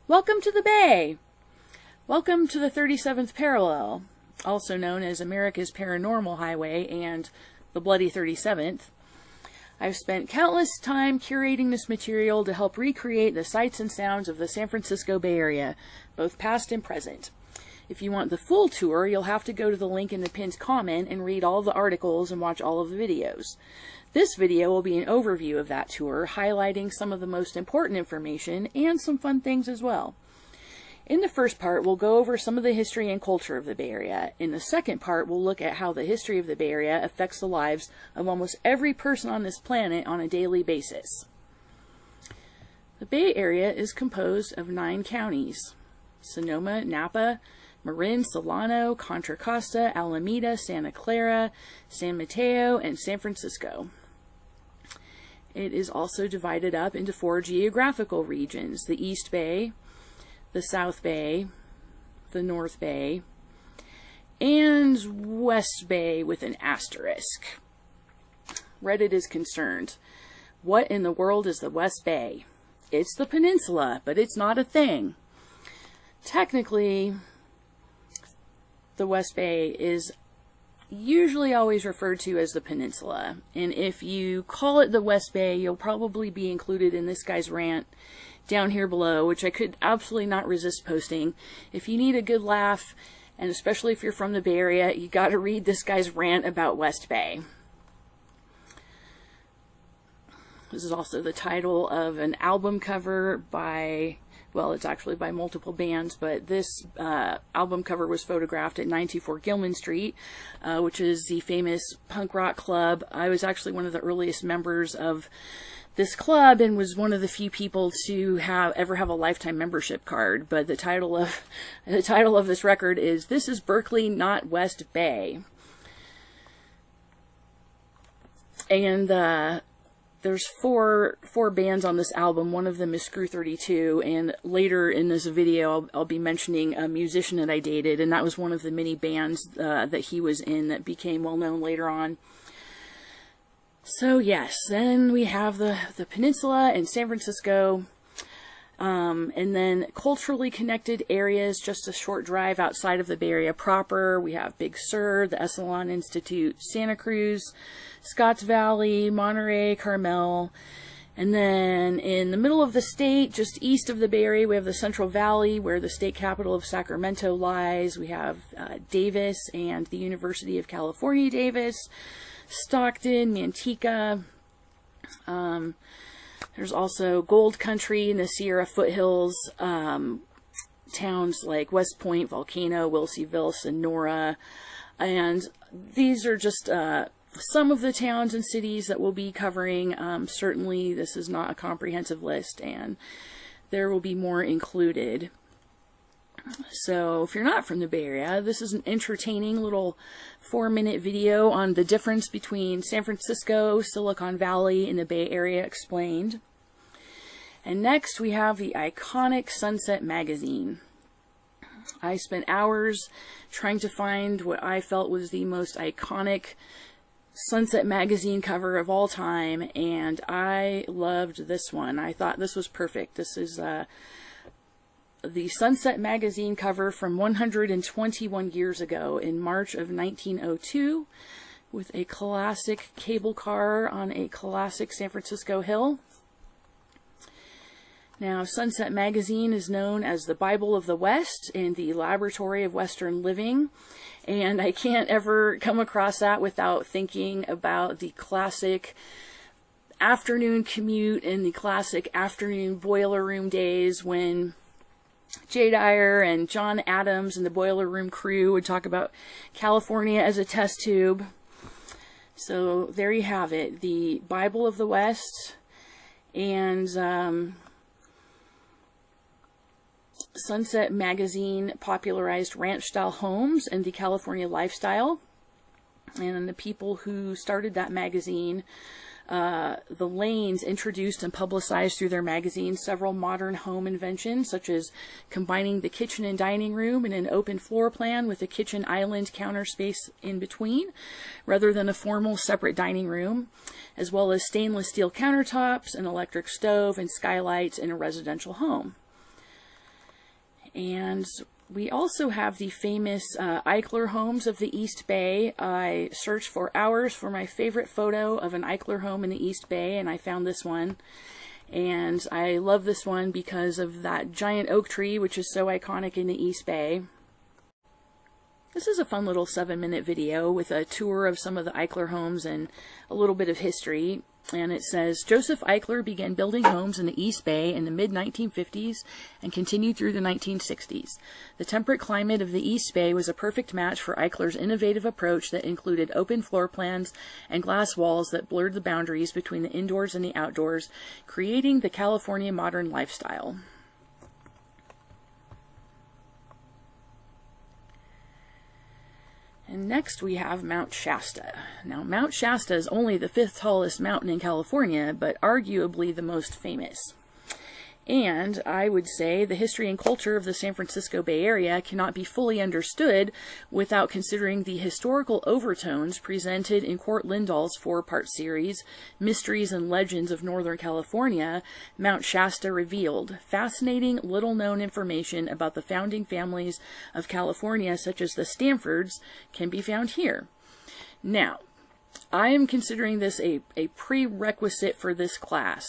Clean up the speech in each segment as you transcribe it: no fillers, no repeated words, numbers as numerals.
Welcome to the Bay! Welcome to the 37th parallel, also known as America's Paranormal Highway and the Bloody 37th. I've spent countless time curating this material to help recreate the sights and sounds of the San Francisco Bay Area, both past and present. If you want the full tour, you'll have to go to the link in the pinned comment and read all the articles and watch all of the videos. This video will be an overview of that tour, highlighting some of the most important information and some fun things as well. In the first part, we'll go over some of the history and culture of the Bay Area. In the second part, we'll look at how the history of the Bay Area affects the lives of almost every person on this planet on a daily basis. The Bay Area is composed of 9 counties: Sonoma, Napa, Marin, Solano, Contra Costa, Alameda, Santa Clara, San Mateo, and San Francisco. It is also divided up into 4 geographical regions: the East Bay, the South Bay, the North Bay, and West Bay with an asterisk. Reddit is concerned. What in the world is the West Bay? It's the peninsula, but it's not a thing. Technically, the West Bay is usually always referred to as the peninsula, and if you call it the West Bay, you'll probably be included in this guy's rant down here below, which I could absolutely not resist posting. If you need a good laugh, and especially if you're from the Bay Area, you gotta read this guy's rant about West Bay. This is also the title of an album cover by, well, it's actually by multiple bands, but this album cover was photographed at 924 Gilman Street, which is the famous punk rock club. I was actually one of the earliest members of this club and was one of the few people to ever have a lifetime membership card. But the title of this record is "This is Berkeley, Not West Bay." And there's four bands on this album. One of them is Screw 32, and later in this video I'll be mentioning a musician that I dated, and that was one of the many bands that he was in that became well known later on. So yes, then we have the peninsula and San Francisco, and then culturally connected areas just a short drive outside of the Bay Area proper. We have Big Sur, the Esalen Institute, Santa Cruz, Scotts Valley, Monterey, Carmel. And then in the middle of the state, just east of the Bay Area, we have the Central Valley, where the state capital of Sacramento lies. We have Davis and the University of California, Davis, Stockton, Manteca. There's also gold country in the Sierra foothills, towns like West Point, Volcano, Wilseyville, Sonora. And these are just some of the towns and cities that we'll be covering. Certainly this is not a comprehensive list, and there will be more included. So if you're not from the Bay Area, this is an entertaining little 4-minute video on the difference between San Francisco, Silicon Valley, and the Bay Area explained. And next we have the iconic Sunset magazine. I spent hours trying to find what I felt was the most iconic Sunset magazine cover of all time, and I loved this one. I thought this was perfect. This is the Sunset magazine cover from 121 years ago in March of 1902, with a classic cable car on a classic San Francisco hill. Now, Sunset magazine is known as the Bible of the West and the Laboratory of Western Living, and I can't ever come across that without thinking about the classic afternoon commute and the classic afternoon boiler room days when Dyer and John Adams and the Boiler Room crew would talk about California as a test tube. So there you have it, the Bible of the West, and Sunset magazine popularized ranch-style homes and the California lifestyle. And the people who started that magazine, the Lanes, introduced and publicized through their magazine several modern home inventions, such as combining the kitchen and dining room in an open floor plan with a kitchen island counter space in between, rather than a formal separate dining room, as well as stainless steel countertops, an electric stove, and skylights in a residential home. And we also have the famous Eichler homes of the East Bay. I searched for hours for my favorite photo of an Eichler home in the East Bay, and I found this one. And I love this one because of that giant oak tree, which is so iconic in the East Bay. This is a fun little 7-minute video with a tour of some of the Eichler homes and a little bit of history. And it says, Joseph Eichler began building homes in the East Bay in the mid-1950s and continued through the 1960s. The temperate climate of the East Bay was a perfect match for Eichler's innovative approach that included open floor plans and glass walls that blurred the boundaries between the indoors and the outdoors, creating the California modern lifestyle. And next we have Mount Shasta. Now, Mount Shasta is only the 5th tallest mountain in California, but arguably the most famous. And I would say the history and culture of the San Francisco Bay Area cannot be fully understood without considering the historical overtones presented in Court Lindahl's 4-part series, Mysteries and Legends of Northern California, Mount Shasta Revealed. Fascinating, little-known information about the founding families of California, such as the Stanfords, can be found here. Now, I am considering this a prerequisite for this class.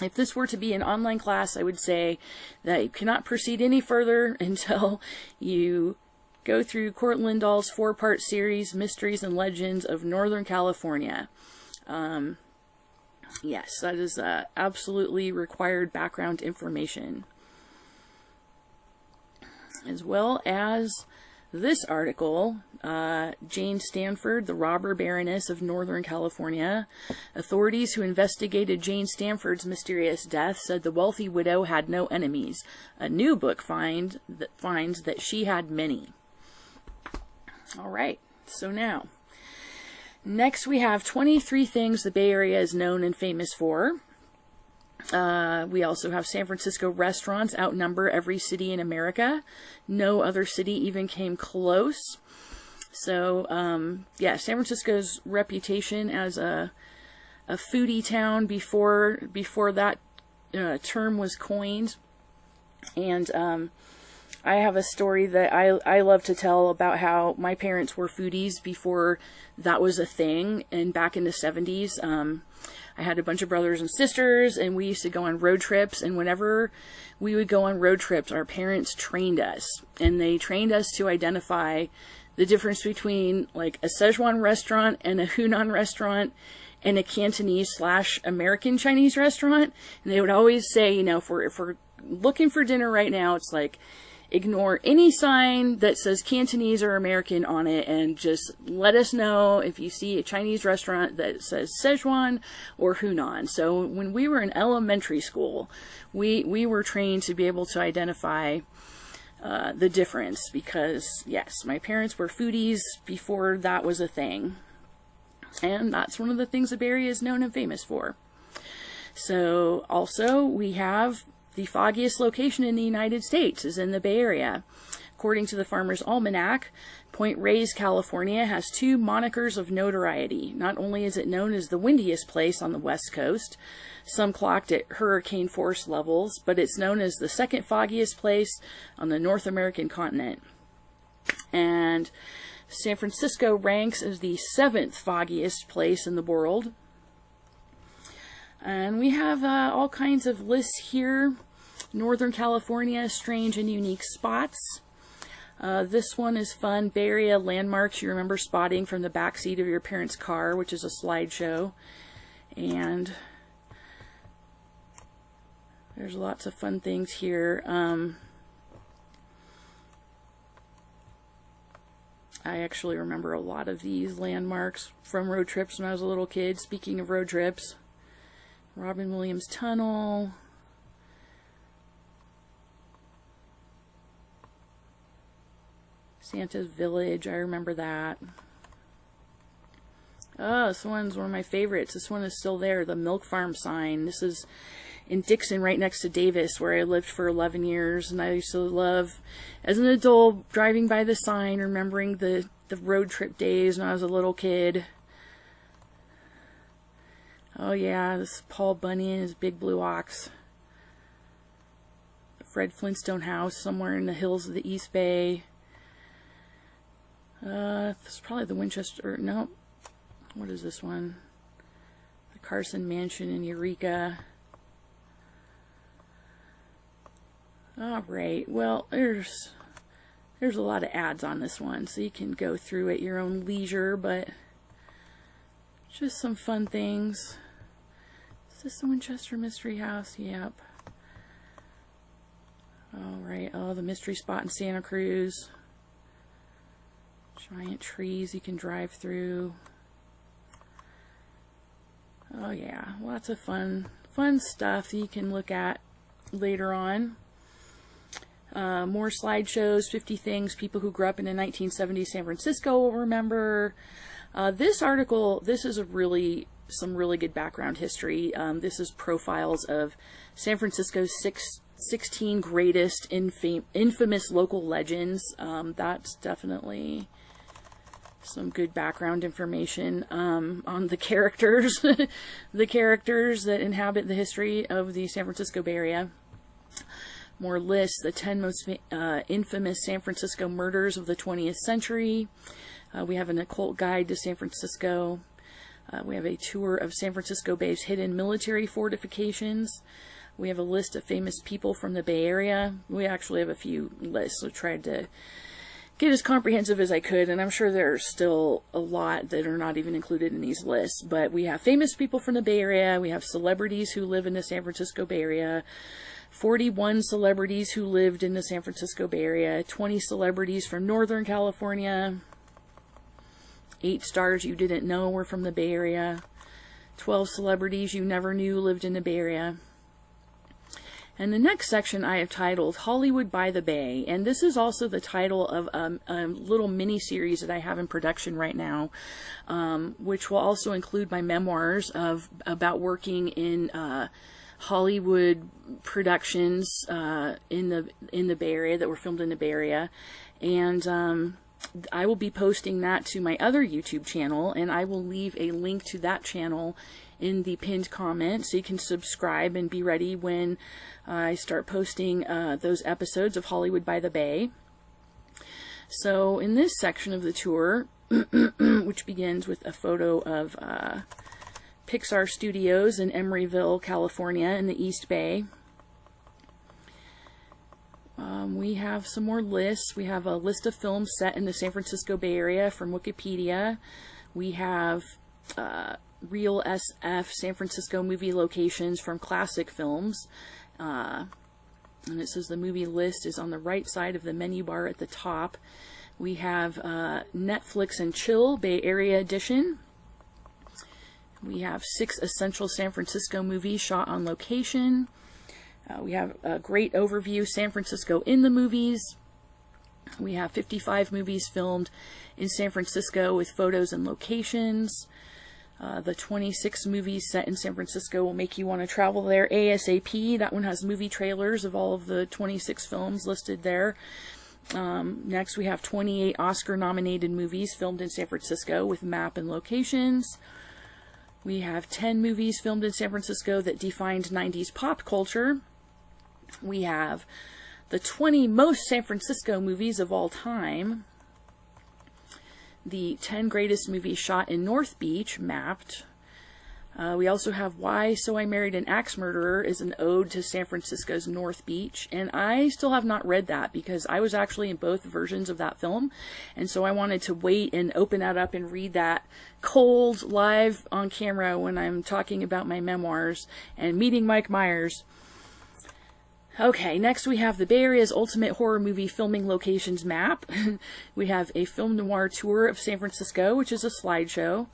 If this were to be an online class, I would say that you cannot proceed any further until you go through Court Lindahl's 4-part series, Mysteries and Legends of Northern California. Yes, that is absolutely required background information. As well as this article, Jane Stanford, the robber baroness of Northern California. Authorities who investigated Jane Stanford's mysterious death said the wealthy widow had no enemies. A new book finds that she had many. All right, so now, next we have 23 things the Bay Area is known and famous for. We also have San Francisco restaurants outnumber every city in America. No other city even came close. So, yeah, San Francisco's reputation as a foodie town before that term was coined. And I have a story that I love to tell about how my parents were foodies before that was a thing. And back in the 70s, I had a bunch of brothers and sisters, and we used to go on road trips, and whenever we would go on road trips, our parents trained us, and they trained us to identify the difference between, like, a Szechuan restaurant and a Hunan restaurant and a Cantonese/American Chinese restaurant. And they would always say, you know, if we're looking for dinner right now, it's like, ignore any sign that says Cantonese or American on it, and just let us know if you see a Chinese restaurant that says Szechuan or Hunan. So when we were in elementary school, we were trained to be able to identify the difference, because yes, my parents were foodies before that was a thing. And that's one of the things the Bay Area is known and famous for. So also we have the foggiest location in the United States is in the Bay Area. According to the Farmer's Almanac, Point Reyes, California has 2 monikers of notoriety. Not only is it known as the windiest place on the West Coast, some clocked at hurricane force levels, but it's known as the 2nd foggiest place on the North American continent. And San Francisco ranks as the 7th foggiest place in the world. And we have all kinds of lists here. Northern California, strange and unique spots. This one is fun. Bay Area landmarks you remember spotting from the back seat of your parents' car, which is a slideshow. And there's lots of fun things here. I actually remember a lot of these landmarks from road trips when I was a little kid. Speaking of road trips, Robin Williams Tunnel, Santa's Village, I remember that. Oh, this one's one of my favorites. This one is still there, the Milk Farm sign. This is in Dixon, right next to Davis, where I lived for 11 years. And I used to love, as an adult, driving by the sign, remembering the road trip days when I was a little kid. Oh yeah, this is Paul Bunyan, his big blue ox. Fred Flintstone house somewhere in the hills of the East Bay. This is probably the Winchester, no, what is this one? The Carson Mansion in Eureka. Alright, well, there's a lot of ads on this one, so you can go through at your own leisure, but just some fun things. Is this the Winchester Mystery House? Yep. Alright, oh, the mystery spot in Santa Cruz. Giant trees you can drive through. Oh yeah, lots of fun stuff that you can look at later on. More slideshows, 50 things people who grew up in the 1970s San Francisco will remember. This article, this is some really good background history. This is profiles of San Francisco's 16 greatest infamous local legends. That's definitely some good background information on the characters, the characters that inhabit the history of the San Francisco Bay Area. More lists, the 10 most infamous San Francisco murders of the 20th century. We have an occult guide to San Francisco. We have a tour of San Francisco Bay's hidden military fortifications. We have a list of famous people from the Bay Area. We actually have a few lists, so tried to get as comprehensive as I could, and I'm sure there's still a lot that are not even included in these lists. But we have famous people from the Bay Area. We have celebrities who live in the San Francisco Bay Area. 41 celebrities who lived in the San Francisco Bay Area. 20 celebrities from Northern California. 8 stars you didn't know were from the Bay Area. 12 celebrities you never knew lived in the Bay Area. And the next section I have titled Hollywood by the Bay, and this is also the title of a little mini-series that I have in production right now, which will also include my memoirs about working in Hollywood productions in the Bay Area that were filmed in the Bay Area, and I will be posting that to my other YouTube channel, and I will leave a link to that channel in the pinned comment, so you can subscribe and be ready when I start posting those episodes of Hollywood by the Bay. So in this section of the tour, which begins with a photo of Pixar Studios in Emeryville, California in the East Bay, we have some more lists. We have a list of films set in the San Francisco Bay Area from Wikipedia. We have real SF San Francisco movie locations from classic films. And it says the movie list is on the right side of the menu bar at the top. We have Netflix and Chill Bay Area Edition. We have 6 essential San Francisco movies shot on location. We have a great overview, San Francisco in the movies. We have 55 movies filmed in San Francisco with photos and locations. The 26 movies set in San Francisco will make you want to travel there ASAP. That one has movie trailers of all of the 26 films listed there. Next, we have 28 Oscar-nominated movies filmed in San Francisco with map and locations. We have 10 movies filmed in San Francisco that defined 90s pop culture. We have the 20 most San Francisco movies of all time. The 10 greatest movies shot in North Beach, mapped. We also have Why So I Married an Axe Murderer is an ode to San Francisco's North Beach. And I still have not read that because I was actually in both versions of that film. And so I wanted to wait and open that up and read that cold live on camera when I'm talking about my memoirs and meeting Mike Myers. Okay, next we have the Bay Area's ultimate horror movie filming locations map. We have a film noir tour of San Francisco, which is a slideshow.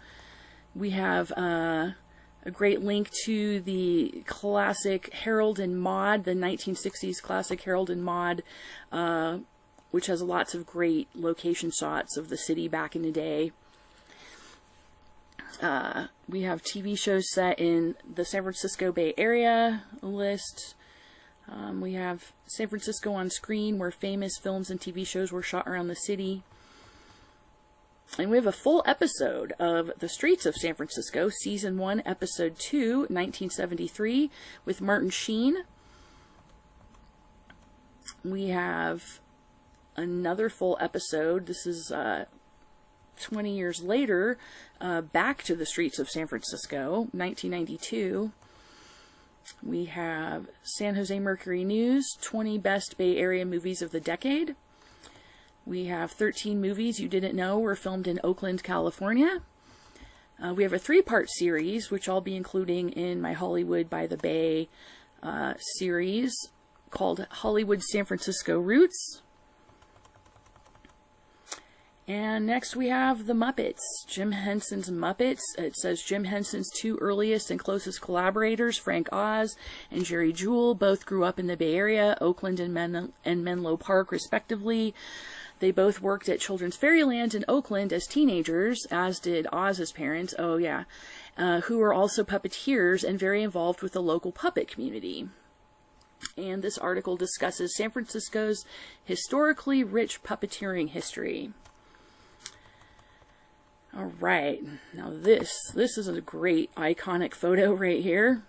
We have a great link to the classic Harold and Maude, the 1960s classic Harold and Maude, which has lots of great location shots of the city back in the day. We have TV shows set in the San Francisco Bay Area list. We have San Francisco on Screen, where famous films and TV shows were shot around the city. And we have a full episode of The Streets of San Francisco, Season 1, Episode 2, 1973, with Martin Sheen. We have another full episode. This is 20 years later, back to the streets of San Francisco, 1992. We have San Jose Mercury News, 20 best Bay Area movies of the decade. We have 13 movies you didn't know were filmed in Oakland, California. We have a 3-part series, which I'll be including in my Hollywood by the Bay series, called Hollywood San Francisco Roots. And next we have The Muppets, Jim Henson's Muppets. It says Jim Henson's 2 earliest and closest collaborators, Frank Oz and Jerry Jewell, both grew up in the Bay Area, Oakland and Menlo Park, respectively. They both worked at Children's Fairyland in Oakland as teenagers, as did Oz's parents, who were also puppeteers and very involved with the local puppet community. And this article discusses San Francisco's historically rich puppeteering history. All right, now this is a great iconic photo right here.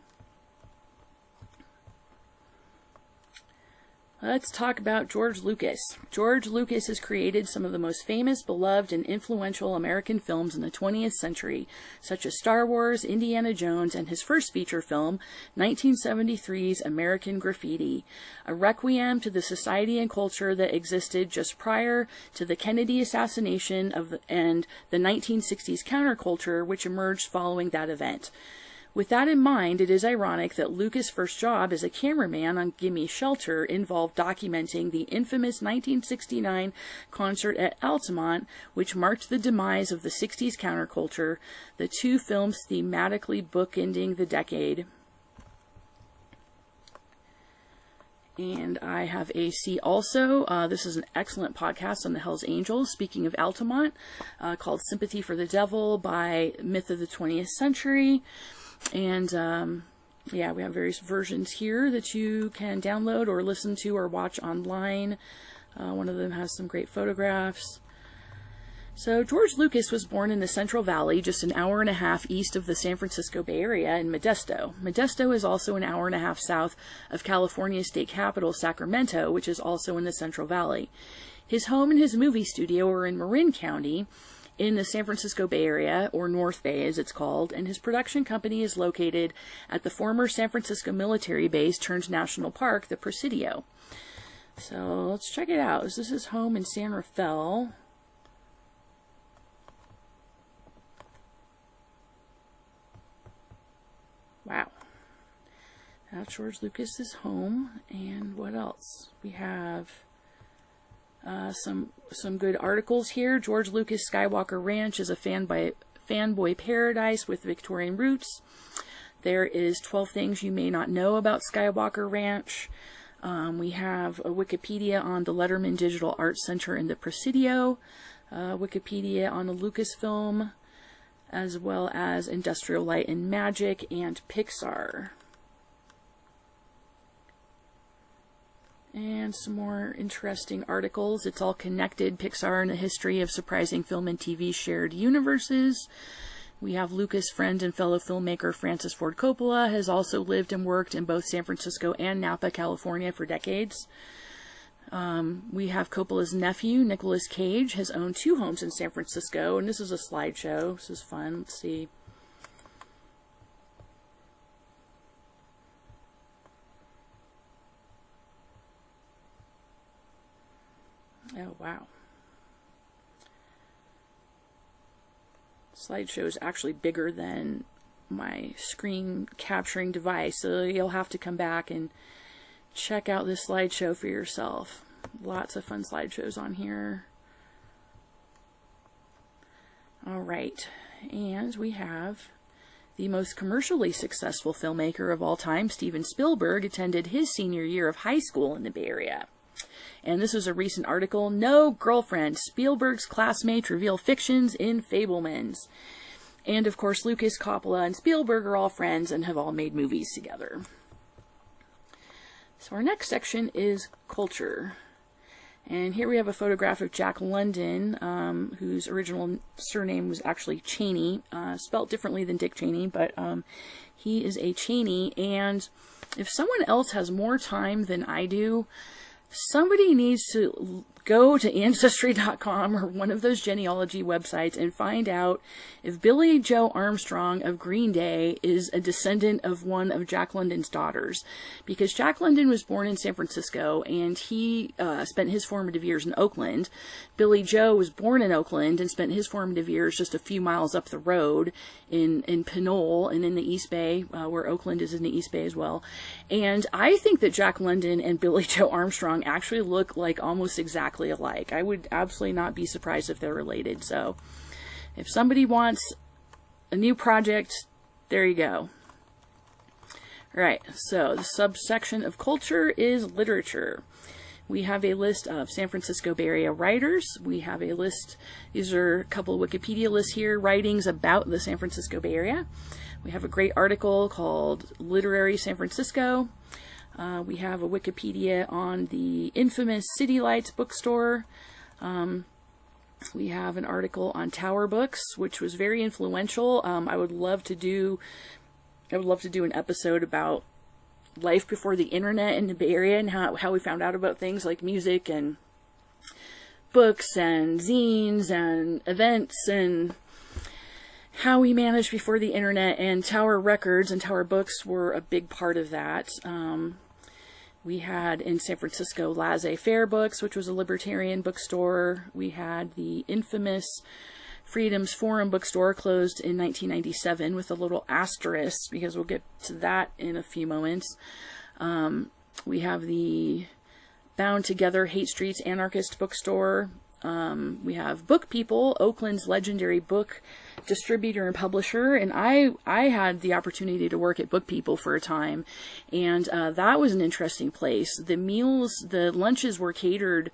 Let's talk about George Lucas. George Lucas has created some of the most famous, beloved, and influential American films in the 20th century, such as Star Wars, Indiana Jones, and his first feature film, 1973's American Graffiti, a requiem to the society and culture that existed just prior to the Kennedy assassination and the 1960s counterculture which emerged following that event. With that in mind, it is ironic that Lucas' first job as a cameraman on Gimme Shelter involved documenting the infamous 1969 concert at Altamont, which marked the demise of the 60s counterculture, the 2 films thematically bookending the decade. And I have a C also. This is an excellent podcast on the Hells Angels, speaking of Altamont, called Sympathy for the Devil by Myth of the 20th Century. And yeah, we have various versions here that you can download or listen to or watch online. One of them has some great photographs. So George Lucas was born in the Central Valley, just an hour and a half east of the San Francisco Bay Area in Modesto. Modesto is also an hour and a half south of California's state capital, Sacramento, which is also in the Central Valley. His home and his movie studio are in Marin County, in the San Francisco Bay Area, or North Bay as it's called, and his production company is located at the former San Francisco military base turned national park, the Presidio. So let's check it out. This is his home in San Rafael. Wow. That's George Lucas's home. And what else? We have some good articles here. George Lucas Skywalker Ranch is a fanboy paradise with Victorian roots. There is 12 things you may not know about Skywalker Ranch. We have a Wikipedia on the Letterman Digital Arts Center in the Presidio, Wikipedia on the Lucasfilm, as well as Industrial Light and Magic and Pixar. And some more interesting articles. It's all connected. Pixar and the history of surprising film and TV shared universes. We have Lucas' friend and fellow filmmaker Francis Ford Coppola has also lived and worked in both San Francisco and Napa, California for decades. We have Coppola's nephew, Nicolas Cage, has owned 2 homes in San Francisco. And this is a slideshow. This is fun. Let's see. Oh, wow. Slideshow is actually bigger than my screen capturing device, so you'll have to come back and check out this slideshow for yourself. Lots of fun slideshows on here. All right, and we have the most commercially successful filmmaker of all time, Steven Spielberg, attended his senior year of high school in the Bay Area. And this was a recent article, No Girlfriend, Spielberg's classmates reveal fictions in Fabelmans. And of course, Lucas, Coppola, and Spielberg are all friends and have all made movies together. So our next section is culture. And here we have a photograph of Jack London, whose original surname was actually Cheney, spelt differently than Dick Cheney, but he is a Cheney. And if someone else has more time than I do, somebody needs to go to Ancestry.com or one of those genealogy websites and find out if Billie Joe Armstrong of Green Day is a descendant of one of Jack London's daughters. Because Jack London was born in San Francisco, and he spent his formative years in Oakland. Billie Joe was born in Oakland and spent his formative years just a few miles up the road in Pinole and in the East Bay, where Oakland is in the East Bay as well. And I think that Jack London and Billie Joe Armstrong actually look like almost exactly alike. I would absolutely not be surprised if they're related. So if somebody wants a new project, there you go. All right, so the subsection of culture is literature. We have a list of San Francisco Bay Area writers. We have a list, these are a couple of Wikipedia lists here, writings about the San Francisco Bay Area. We have a great article called Literary San Francisco. We have a Wikipedia on the infamous City Lights bookstore. We have an article on Tower Books, which was very influential. I would love to do an episode about life before the internet in the Bay Area and how we found out about things like music and books and zines and events and how we managed before the internet. And Tower Records and Tower Books were a big part of that. We had in San Francisco Laissez-Faire Books, which was a libertarian bookstore. We had the infamous Freedom's Forum bookstore, closed in 1997 with a little asterisk, because we'll get to that in a few moments. We have the Bound Together Hate Streets Anarchist bookstore. We have Book People, Oakland's legendary book distributor and publisher, and I had the opportunity to work at Book People for a time, and that was an interesting place. The lunches were catered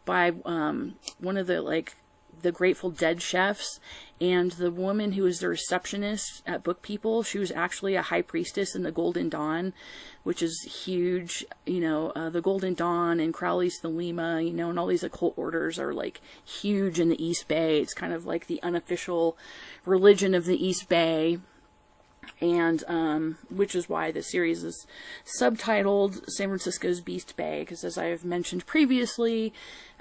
by one of the Grateful Dead chefs, and the woman who was the receptionist at Book People, she was actually a high priestess in the Golden Dawn, which is huge. The Golden Dawn and Crowley's Thelema, and all these occult orders are huge in the East Bay. It's kind of like the unofficial religion of the East Bay. And which is why the series is subtitled San Francisco's Beast Bay, because as I have mentioned previously,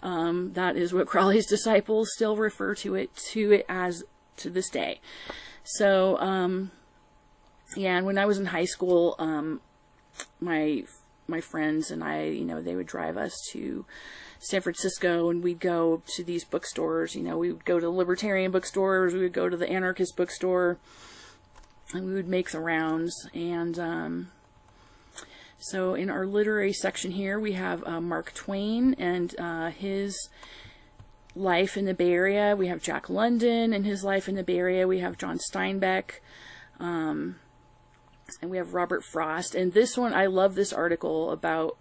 that is what Crowley's disciples still refer to it as to this day. So yeah, and when I was in high school, my friends and I, they would drive us to San Francisco, and we'd go to these bookstores. We would go to the libertarian bookstores, we would go to the anarchist bookstore, and we would make the rounds. And so in our literary section here, we have Mark Twain and his life in the Bay Area. We have Jack London and his life in the Bay Area. We have John Steinbeck. And we have Robert Frost. And this one, I love this article about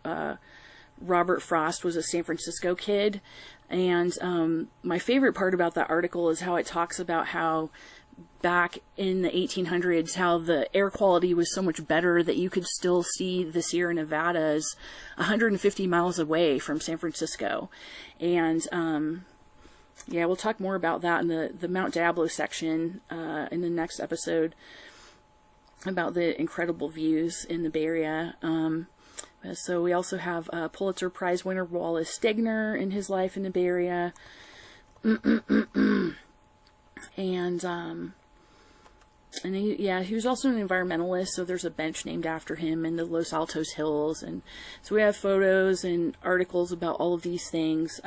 Robert Frost was a San Francisco kid. And my favorite part about that article is how it talks about how back in the 1800s, how the air quality was so much better that you could still see the Sierra Nevadas 150 miles away from San Francisco. And yeah, we'll talk more about that in the Mount Diablo section in the next episode, about the incredible views in the Bay Area. So we also have Pulitzer Prize winner Wallace Stegner in his life in the Bay Area. And he was also an environmentalist, so there's a bench named after him in the Los Altos Hills. And so we have photos and articles about all of these things.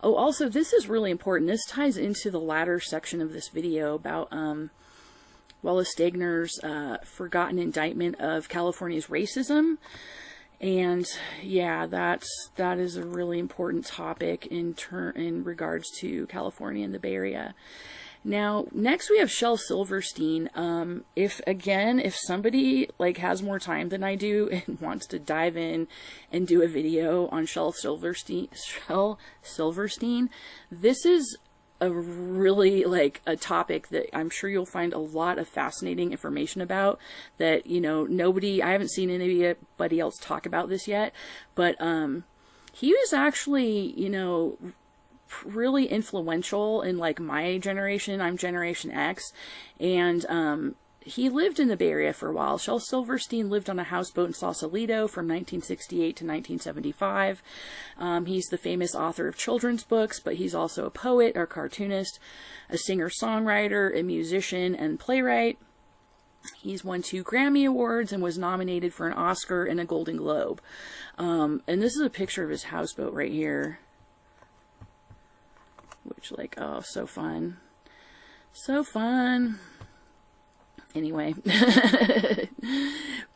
Also, this is really important. This ties into the latter section of this video about Wallace Stegner's forgotten indictment of California's racism. And yeah, that is a really important topic in regards to California and the Bay Area. Now, next we have Shel Silverstein. If somebody has more time than I do and wants to dive in and do a video on Shel Silverstein, this is a really a topic that I'm sure you'll find a lot of fascinating information about, that I haven't seen anybody else talk about this yet, but he was actually really influential in my generation. I'm Generation X, and he lived in the Bay Area for a while. Shel Silverstein lived on a houseboat in Sausalito from 1968 to 1975. He's the famous author of children's books, but he's also a poet, a cartoonist, a singer-songwriter, a musician, and playwright. He's won 2 Grammy Awards and was nominated for an Oscar and a Golden Globe. And this is a picture of his houseboat right here. Which, like, oh, so fun. So fun. Anyway.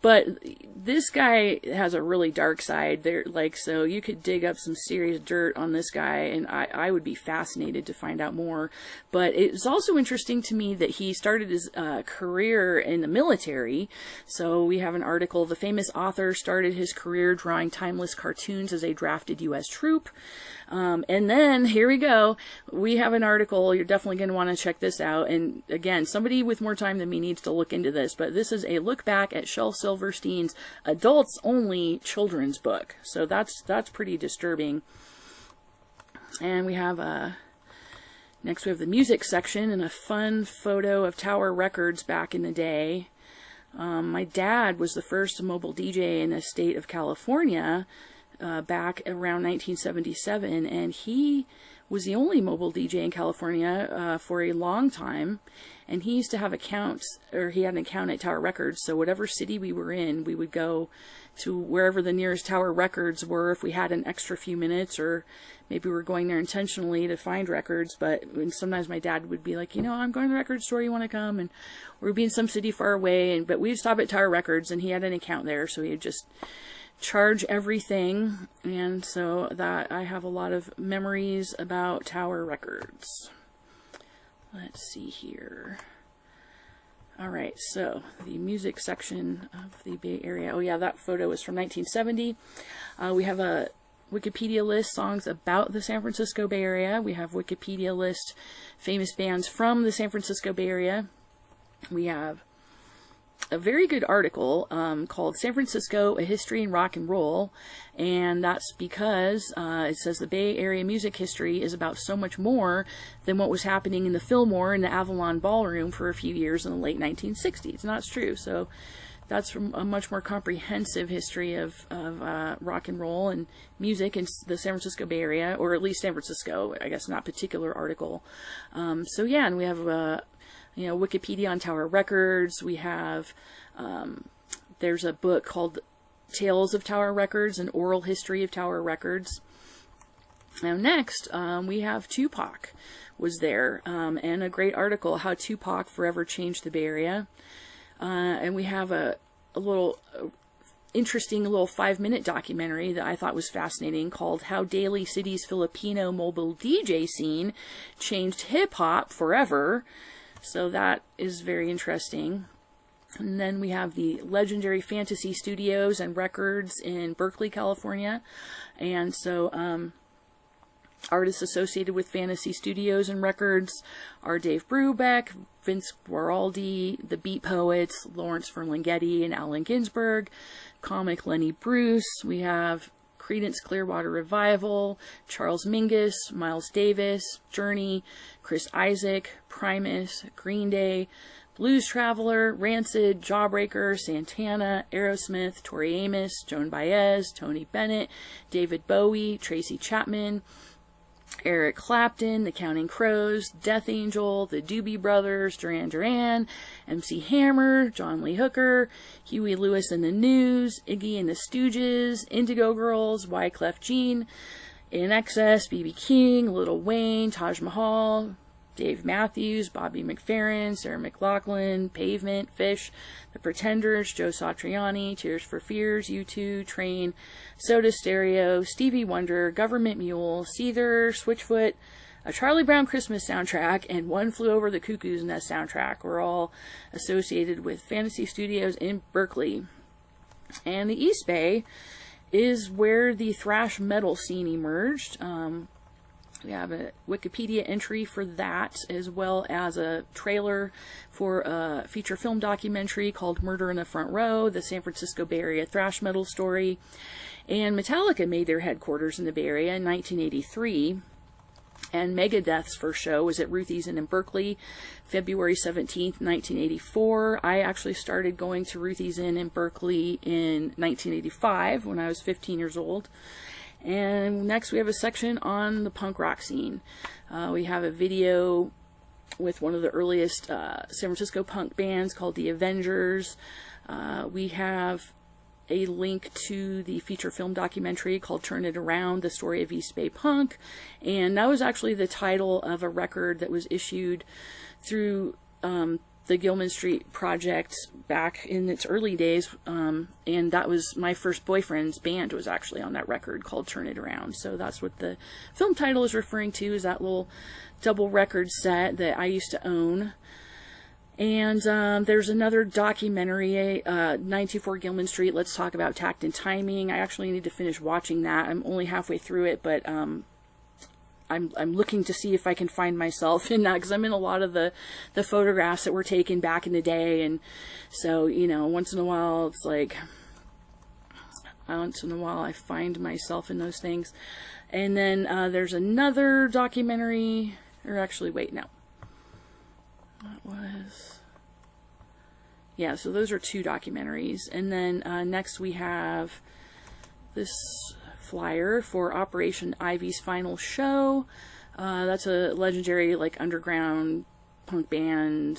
But this guy has a really dark side. There, like, so you could dig up some serious dirt on this guy, and I would be fascinated to find out more. But it's also interesting to me that he started his career in the military. So we have an article, the famous author started his career drawing timeless cartoons as a drafted U.S. troop. And then, here we go, we have an article, you're definitely going to want to check this out, and again, somebody with more time than me needs to look into this, but this is a look back at Shel Silverstein's adults-only children's book, so that's pretty disturbing. And we have, next we have the music section, and a fun photo of Tower Records back in the day. My dad was the first mobile DJ in the state of California, back around 1977, and he was the only mobile DJ in California for a long time, and he used to have accounts, or he had an account at Tower Records, so whatever city we were in, we would go to wherever the nearest Tower Records were if we had an extra few minutes, or maybe we were going there intentionally to find records. But sometimes my dad would be like, you know, I'm going to the record store, you want to come? And we'd be in some city far away, but we'd stop at Tower Records, and he had an account there, so he'd just charge everything. And so that I have a lot of memories about Tower Records. Let's see here. Alright, so the music section of the Bay Area. Oh yeah, that photo is from 1970. We have a Wikipedia list, songs about the San Francisco Bay Area. We have Wikipedia list, famous bands from the San Francisco Bay Area. We have a very good article called San Francisco, A History in Rock and Roll, and that's because it says the Bay Area music history is about so much more than what was happening in the Fillmore and the Avalon Ballroom for a few years in the late 1960s, and that's true. So that's from a much more comprehensive history of rock and roll and music in the San Francisco Bay Area, or at least San Francisco, I guess, not particular article. So yeah, and we have you know, Wikipedia on Tower Records. We have, there's a book called Tales of Tower Records, an oral history of Tower Records. Now next, we have Tupac was there, and a great article, How Tupac Forever Changed the Bay Area. And we have a little interesting little 5-minute documentary that I thought was fascinating called How Daly City's Filipino Mobile DJ Scene Changed Hip-Hop Forever. So that is very interesting. And then we have the legendary Fantasy Studios and Records in Berkeley, California. And so artists associated with Fantasy Studios and Records are Dave Brubeck, Vince Guaraldi, the Beat Poets, Lawrence Ferlinghetti, and Allen Ginsberg, comic Lenny Bruce. We have Creedence Clearwater Revival, Charles Mingus, Miles Davis, Journey, Chris Isaak, Primus, Green Day, Blues Traveler, Rancid, Jawbreaker, Santana, Aerosmith, Tori Amos, Joan Baez, Tony Bennett, David Bowie, Tracy Chapman, Eric Clapton, The Counting Crows, Death Angel, the Doobie Brothers, Duran Duran, MC Hammer, John Lee Hooker, Huey Lewis and the News, Iggy and the Stooges, Indigo Girls, Wyclef Jean, In Excess, B.B. King, Lil Wayne, Taj Mahal, Dave Matthews, Bobby McFerrin, Sarah McLachlan, Pavement, Fish, The Pretenders, Joe Satriani, Tears for Fears, U2, Train, Soda Stereo, Stevie Wonder, Government Mule, Seether, Switchfoot, A Charlie Brown Christmas soundtrack, and One Flew Over the Cuckoo's Nest soundtrack were all associated with Fantasy Studios in Berkeley. And the East Bay is where the thrash metal scene emerged. We have a Wikipedia entry for that, as well as a trailer for a feature film documentary called Murder in the Front Row, the San Francisco Bay Area thrash metal story. And Metallica made their headquarters in the Bay Area in 1983. And Megadeth's first show was at Ruthie's Inn in Berkeley, February 17th, 1984. I actually started going to Ruthie's Inn in Berkeley in 1985 when I was 15 years old. And next we have a section on the punk rock scene. We have a video with one of the earliest San Francisco punk bands called the Avengers. We have a link to the feature film documentary called Turn It Around, the story of East Bay punk. And that was actually the title of a record that was issued through the Gilman Street Project back in its early days. And that was my first boyfriend's band was actually on that record called Turn It Around. So that's what the film title is referring to, is that little double record set that I used to own. And there's another documentary, 94 Gilman Street, Let's Talk About Tact and Timing. I actually need to finish watching that. I'm only halfway through it, but I'm looking to see if I can find myself in that, because I'm in a lot of the photographs that were taken back in the day. And so, you know, once in a while it's like, once in a while I find myself in those things. And then there's another documentary, or actually, wait, no. That was, yeah, so those are two documentaries. And then next we have this flyer for Operation Ivy's final show. That's a legendary, like, underground punk band,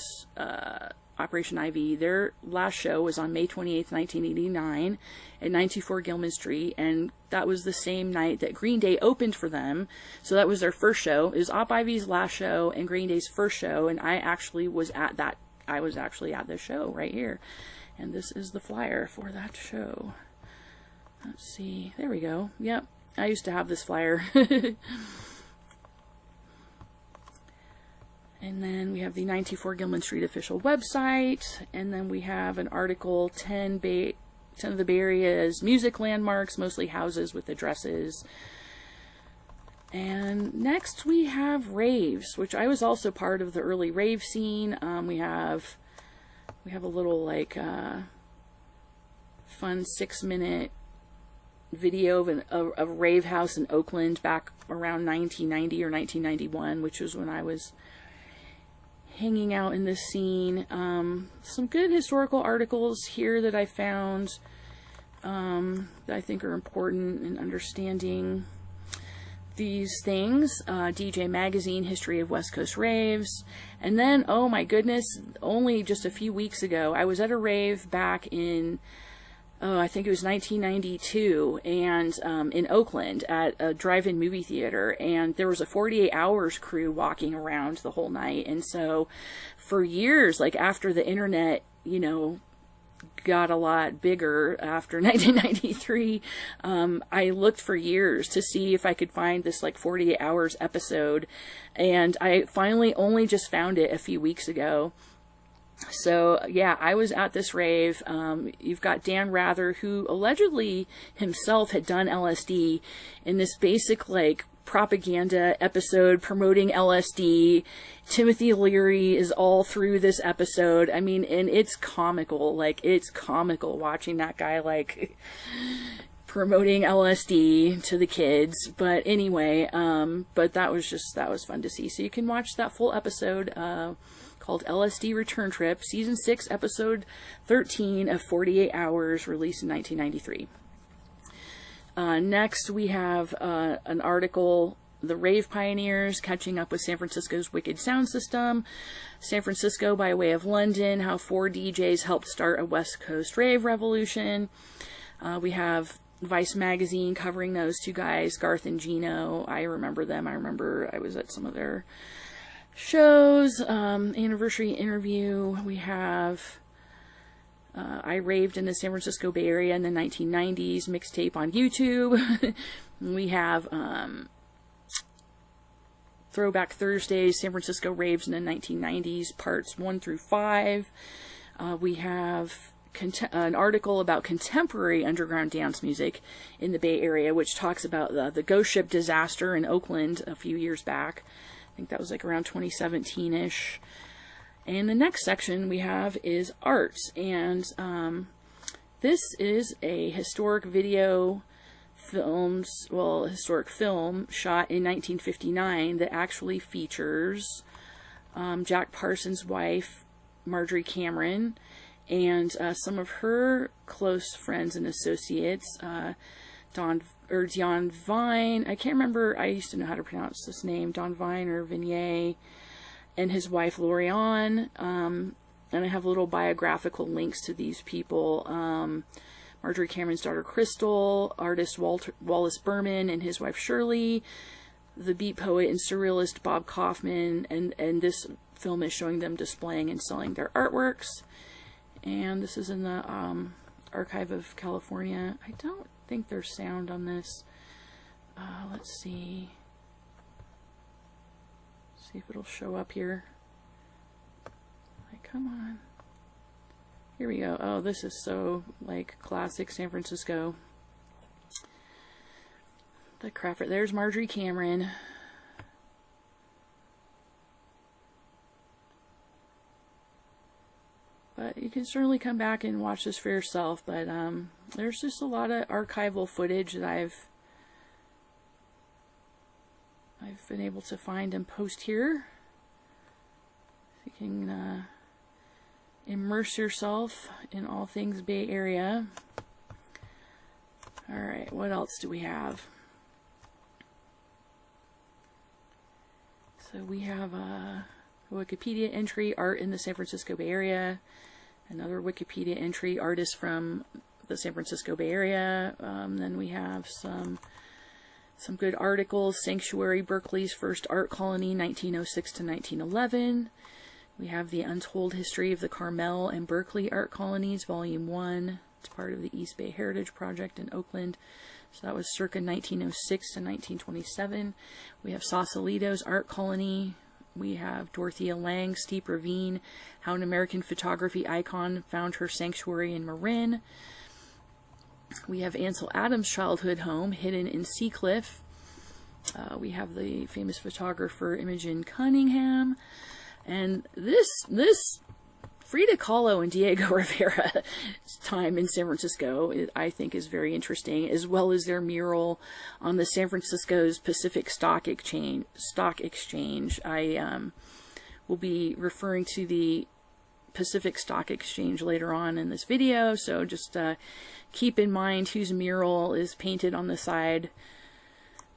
Operation Ivy. Their last show was on May 28th, 1989 at 94 Gilman Street, and that was the same night that Green Day opened for them. So that was their first show. It was Op Ivy's last show and Green Day's first show, and I actually was at that. I was actually at the show right here. And this is the flyer for that show. Let's see. There we go. Yep. I used to have this flyer. And then we have the 94 Gilman Street official website. And then we have an article, 10 of the Bay Area's music landmarks, mostly houses with addresses. And next we have raves, which I was also part of the early rave scene. We have a little, like, fun 6-minute video of a rave house in Oakland back around 1990 or 1991, which was when I was hanging out in this scene. Some good historical articles here that I found that I think are important in understanding these things. DJ Magazine, History of West Coast Raves. And then, oh my goodness, only just a few weeks ago, I was at a rave back in, I think it was 1992, and in Oakland at a drive-in movie theater, and there was a 48 Hours crew walking around the whole night. And so for years, like after the internet, you know, got a lot bigger after 1993, I looked for years to see if I could find this, like, 48 Hours episode, and I finally only just found it a few weeks ago. So yeah, I was at this rave. You've got Dan Rather, who allegedly himself had done LSD, in this basic, like, propaganda episode promoting LSD. Timothy Leary is all through this episode. I mean, and it's comical. Like, it's comical watching that guy, like, promoting LSD to the kids. But anyway, but that was fun to see. So you can watch that full episode, called LSD Return Trip, Season 6, Episode 13 of 48 Hours, released in 1993. Next, we have an article, The Rave Pioneers, Catching Up with San Francisco's Wicked Sound System, San Francisco by Way of London, How 4 DJs Helped Start a West Coast Rave Revolution. We have Vice Magazine covering those two guys, Garth and Gino. I remember them. I remember I was at some of their shows. Anniversary interview. We have I Raved in the San Francisco Bay Area in the 1990s, mixtape on YouTube. We have Throwback Thursdays, San Francisco Raves in the 1990s, parts 1 through 5. We have an article about contemporary underground dance music in the Bay Area, which talks about the ghost ship disaster in Oakland a few years back. I think that was like around 2017-ish. And the next section we have is arts, and this is a historic video films, well, a historic film shot in 1959 that actually features Jack Parsons' wife, Marjorie Cameron, and some of her close friends and associates, Dion Vine, I can't remember, I used to know how to pronounce this name, Don Vine or Vignier, and his wife Lorianne, and I have little biographical links to these people. Marjorie Cameron's daughter Crystal, artist Wallace Berman and his wife Shirley, the beat poet and surrealist Bob Kaufman, and this film is showing them displaying and selling their artworks. And this is in the Archive of California. I don't think there's sound on this. Let's see. See if it'll show up here. Like, come on. Here we go. Oh, this is so, like, classic San Francisco. The crap. There's Marjorie Cameron. But you can certainly come back and watch this for yourself. But there's just a lot of archival footage that I've been able to find and post here. You can immerse yourself in all things Bay Area. Alright, what else do we have? So we have a Wikipedia entry, art in the San Francisco Bay Area. Another Wikipedia entry, artists from the San Francisco Bay Area. Then we have some good articles. Sanctuary, Berkeley's first art colony, 1906 to 1911. We have the Untold History of the Carmel and Berkeley Art Colonies, Volume 1. It's part of the East Bay Heritage Project in Oakland. So that was circa 1906 to 1927. We have Sausalito's Art Colony. We have Dorothea Lange's Steep Ravine, how an American photography icon found her sanctuary in Marin. We have Ansel Adams' childhood home, hidden in Seacliff. We have the famous photographer Imogen Cunningham. And this Frida Kahlo and Diego Rivera's time in San Francisco, I think, is very interesting, as well as their mural on the San Francisco's Pacific Stock Exchange. I will be referring to the Pacific Stock Exchange later on in this video, so just keep in mind whose mural is painted on the side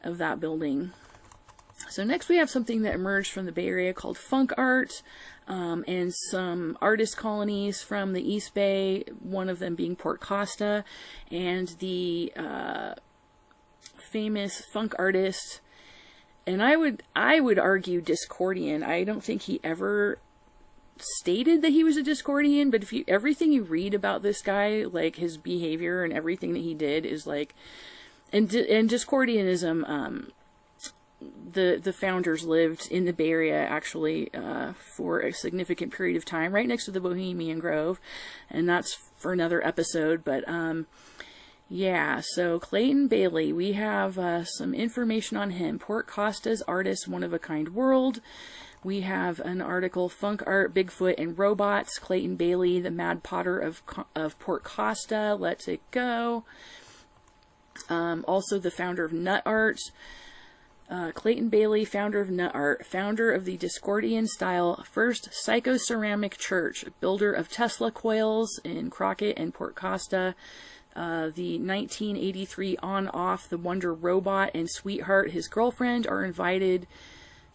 of that building. So next we have something that emerged from the Bay Area called funk art, and some artist colonies from the East Bay, one of them being Port Costa, and the famous funk artist, and I would argue Discordian. I don't think he ever stated that he was a Discordian, but everything you read about this guy, like his behavior and everything that he did is like, and Discordianism, the founders lived in the Bay Area actually for a significant period of time, right next to the Bohemian Grove, and that's for another episode. But yeah, so Clayton Bailey, we have some information on him. Port Costa's artist, one of a kind world. We have an article, Funk Art, Bigfoot and Robots, Clayton Bailey, the Mad Potter of Port Costa, Let's It Go. Also the founder of Nut Art. Clayton Bailey, founder of Nut Art, founder of the Discordian-style first psychoceramic church, builder of Tesla coils in Crockett and Port Costa, the 1983 on-off The Wonder Robot and Sweetheart, his girlfriend, are invited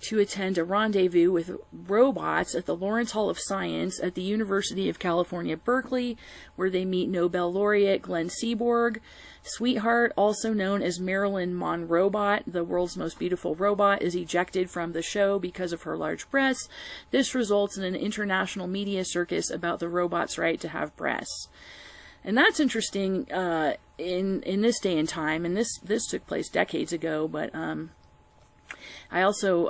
to attend a rendezvous with robots at the Lawrence Hall of Science at the University of California, Berkeley, where they meet Nobel laureate Glenn Seaborg. Sweetheart, also known as Marilyn Monrobot, the world's most beautiful robot, is ejected from the show because of her large breasts. This results in an international media circus about the robot's right to have breasts. And that's interesting in this day and time, and this took place decades ago, but I also,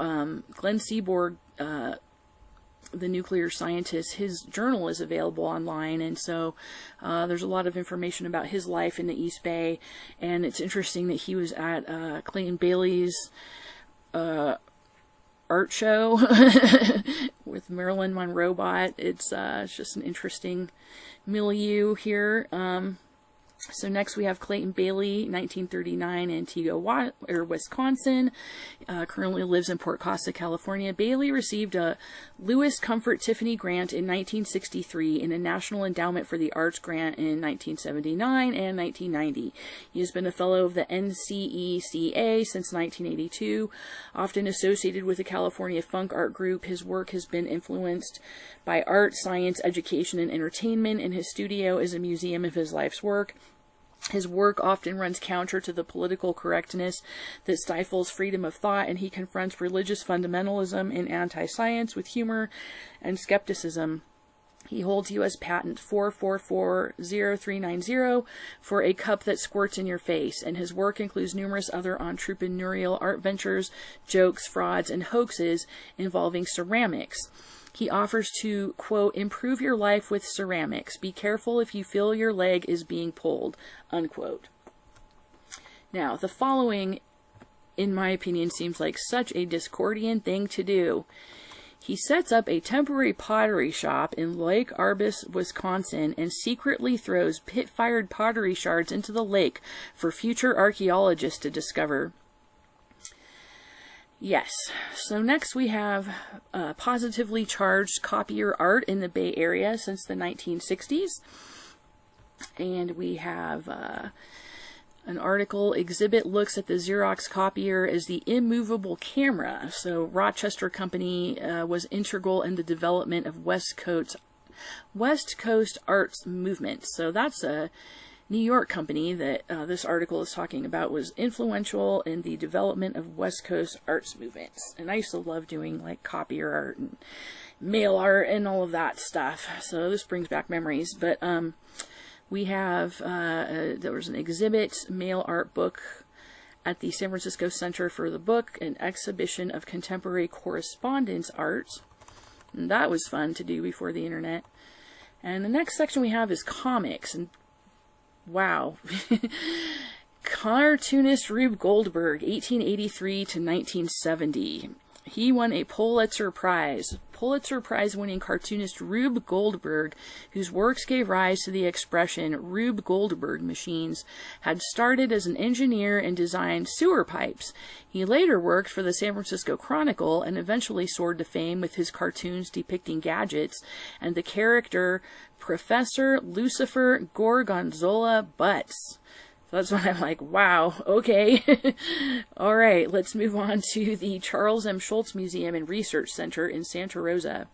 Glenn Seaborg, the nuclear scientist, his journal is available online, and so there's a lot of information about his life in the East Bay, and it's interesting that he was at Clayton Bailey's art show with Marilyn Monrobot. It's just an interesting milieu here. So next we have Clayton Bailey, 1939, Antigua, Wisconsin. Currently lives in Port Costa, California. Bailey received a Lewis Comfort Tiffany grant in 1963 and a National Endowment for the Arts grant in 1979 and 1990. He has been a fellow of the NCECA since 1982. Often associated with the California Funk Art Group, his work has been influenced by art, science, education, and entertainment, and his studio is a museum of his life's work. His work often runs counter to the political correctness that stifles freedom of thought, and he confronts religious fundamentalism and anti-science with humor and skepticism. He holds U.S. patent 4440390 for a cup that squirts in your face, and his work includes numerous other entrepreneurial art ventures, jokes, frauds, and hoaxes involving ceramics. He offers to, quote, improve your life with ceramics. Be careful if you feel your leg is being pulled, unquote. Now, the following, in my opinion, seems like such a Discordian thing to do. He sets up a temporary pottery shop in Lake Arbus, Wisconsin, and secretly throws pit-fired pottery shards into the lake for future archaeologists to discover. Yes, so next we have positively charged copier art in the Bay Area since the 1960s. And we have an article, Exhibit looks at the Xerox copier as the immovable camera. So Rochester Company was integral in the development of West Coast arts movement. So that's a New York company that this article is talking about was influential in the development of West Coast arts movements. And I used to love doing like copier art and mail art and all of that stuff. So this brings back memories. But we have, there was an exhibit, mail art book at the San Francisco Center for the Book, an exhibition of contemporary correspondence art. And that was fun to do before the internet. And the next section we have is comics. And wow. Cartoonist Rube Goldberg, 1883 to 1970. He won a Pulitzer Prize. Pulitzer Prize winning cartoonist Rube Goldberg, whose works gave rise to the expression Rube Goldberg machines, had started as an engineer and designed sewer pipes. He later worked for the San Francisco Chronicle and eventually soared to fame with his cartoons depicting gadgets and the character Professor Lucifer Gorgonzola Butts. So that's when I'm like, wow, okay. All right, let's move on to the Charles M. Schulz Museum and Research Center in Santa Rosa.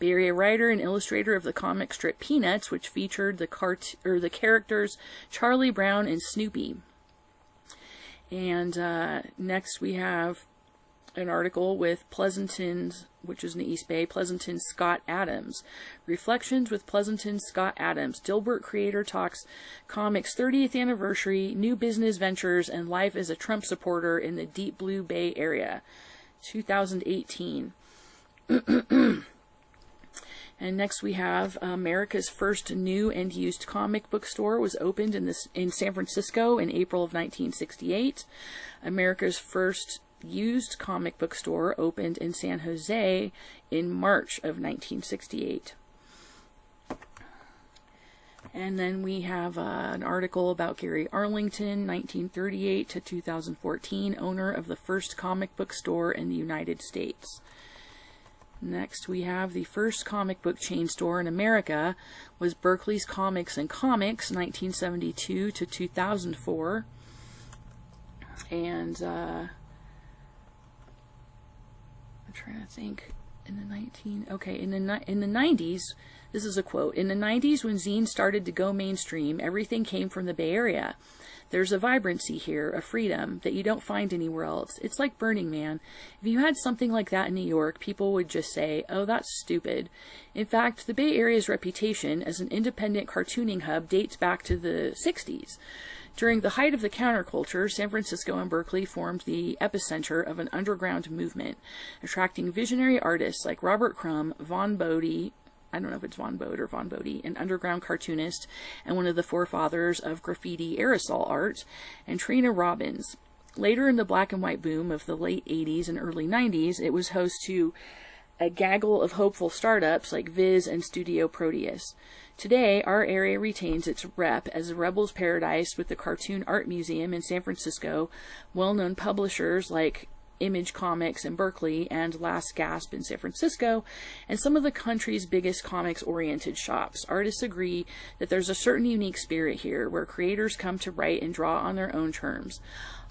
Bay Area writer and illustrator of the comic strip Peanuts, which featured the characters Charlie Brown and Snoopy. And next we have an article with Pleasanton's, which is in the East Bay, Pleasanton's Scott Adams. Reflections with Pleasanton's Scott Adams. Dilbert creator talks comics 30th anniversary, new business ventures, and life as a Trump supporter in the Deep Blue Bay Area. 2018. And next we have America's first new and used comic book store was opened in San Francisco in April of 1968. America's first used comic book store opened in San Jose in March of 1968. And then we have an article about Gary Arlington, 1938 to 2014, owner of the first comic book store in the United States. Next, we have the first comic book chain store in America was Berkeley's Comics and Comics, 1972 to 2004. And I'm trying to think. In the 90s, this is a quote, in the 90s when zines started to go mainstream, everything came from the Bay Area. There's a vibrancy here, a freedom, that you don't find anywhere else. It's like Burning Man. If you had something like that in New York, people would just say, oh, that's stupid. In fact, the Bay Area's reputation as an independent cartooning hub dates back to the 60s. During the height of the counterculture, San Francisco and Berkeley formed the epicenter of an underground movement, attracting visionary artists like Robert Crumb, Von Bodie, I don't know if it's Von Bode or Von Bodie, an underground cartoonist and one of the forefathers of graffiti aerosol art, and Trina Robbins. Later in the black and white boom of the late 80s and early 90s, it was host to a gaggle of hopeful startups like Viz and Studio Proteus. Today, our area retains its rep as a rebel's paradise with the Cartoon Art Museum in San Francisco, well-known publishers like Image Comics in Berkeley and Last Gasp in San Francisco, and some of the country's biggest comics-oriented shops. Artists agree that there's a certain unique spirit here, where creators come to write and draw on their own terms.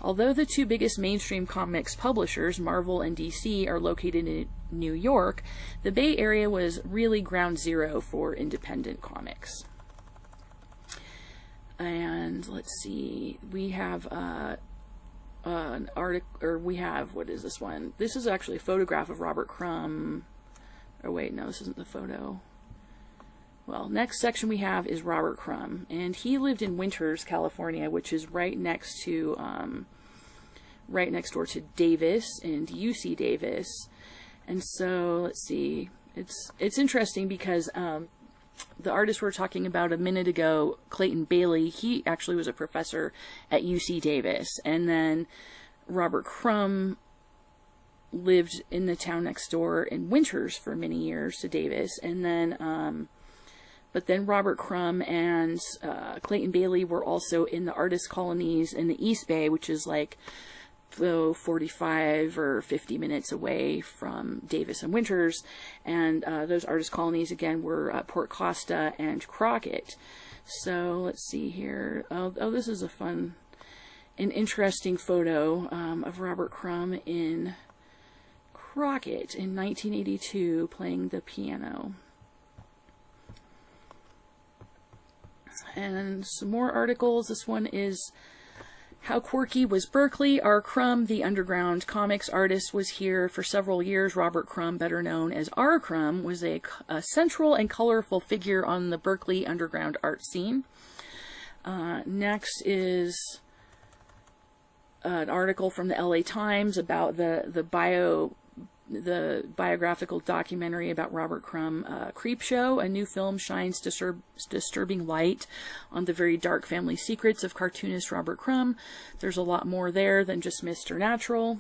Although the two biggest mainstream comics publishers, Marvel and DC, are located in New York, the Bay Area was really ground zero for independent comics. And let's see, we have an article, or we have, what is this one? This is actually a photograph of Robert Crumb. Oh wait, no, this isn't the photo. Well, next section we have is Robert Crumb, and he lived in Winters, California, which is right next door to Davis and UC Davis. And so let's see, it's interesting because the artist we were talking about a minute ago, Clayton Bailey, he actually was a professor at UC Davis. And then Robert Crumb lived in the town next door in Winters for many years to Davis. And then, but then Robert Crumb and Clayton Bailey were also in the artist colonies in the East Bay, which is like 45 or 50 minutes away from Davis and Winters, and those artist colonies again were Port Costa and Crockett. So let's see here. Oh, this is an interesting photo of Robert Crumb in Crockett in 1982 playing the piano. And some more articles. This one is How Quirky Was Berkeley? R. Crumb, the underground comics artist, was here for several years. Robert Crumb, better known as R. Crumb, was a central and colorful figure on the Berkeley underground art scene. Next is an article from the LA Times about the biographical documentary about Robert Crumb, Creepshow. A new film shines disturbing light on the very dark family secrets of cartoonist Robert Crumb. There's a lot more there than just Mr. Natural.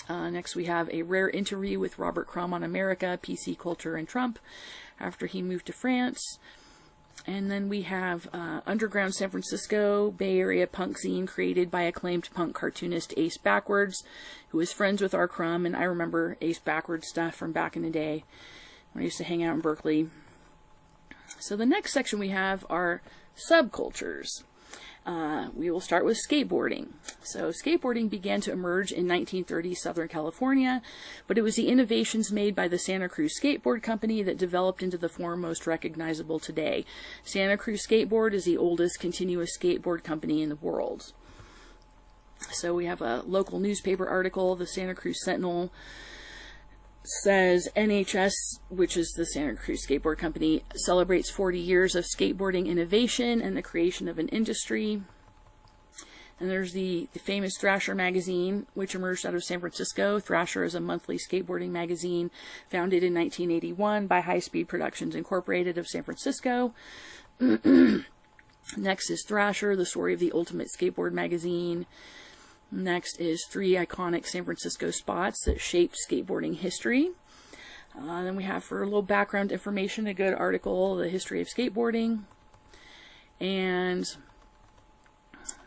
Next we have a rare interview with Robert Crumb on America, PC Culture, and Trump after he moved to France. And then we have Underground San Francisco, Bay Area punk zine created by acclaimed punk cartoonist Ace Backwards, who was friends with R. Crumb, and I remember Ace Backwards stuff from back in the day when I used to hang out in Berkeley. So the next section we have are subcultures. We will start with skateboarding. So skateboarding began to emerge in 1930s Southern California, but it was the innovations made by the Santa Cruz Skateboard Company that developed into the form most recognizable today. Santa Cruz Skateboard is the oldest continuous skateboard company in the world. So we have a local newspaper article. The Santa Cruz Sentinel says NHS, which is the Santa Cruz Skateboard Company, celebrates 40 years of skateboarding innovation and the creation of an industry. And there's the famous Thrasher magazine, which emerged out of San Francisco. Thrasher is a monthly skateboarding magazine founded in 1981 by High Speed Productions Incorporated of San Francisco. Next is Thrasher, the story of the ultimate skateboard magazine. Next is 3 iconic San Francisco spots that shaped skateboarding history. Then we have, for a little background information, a good article, The History of Skateboarding. And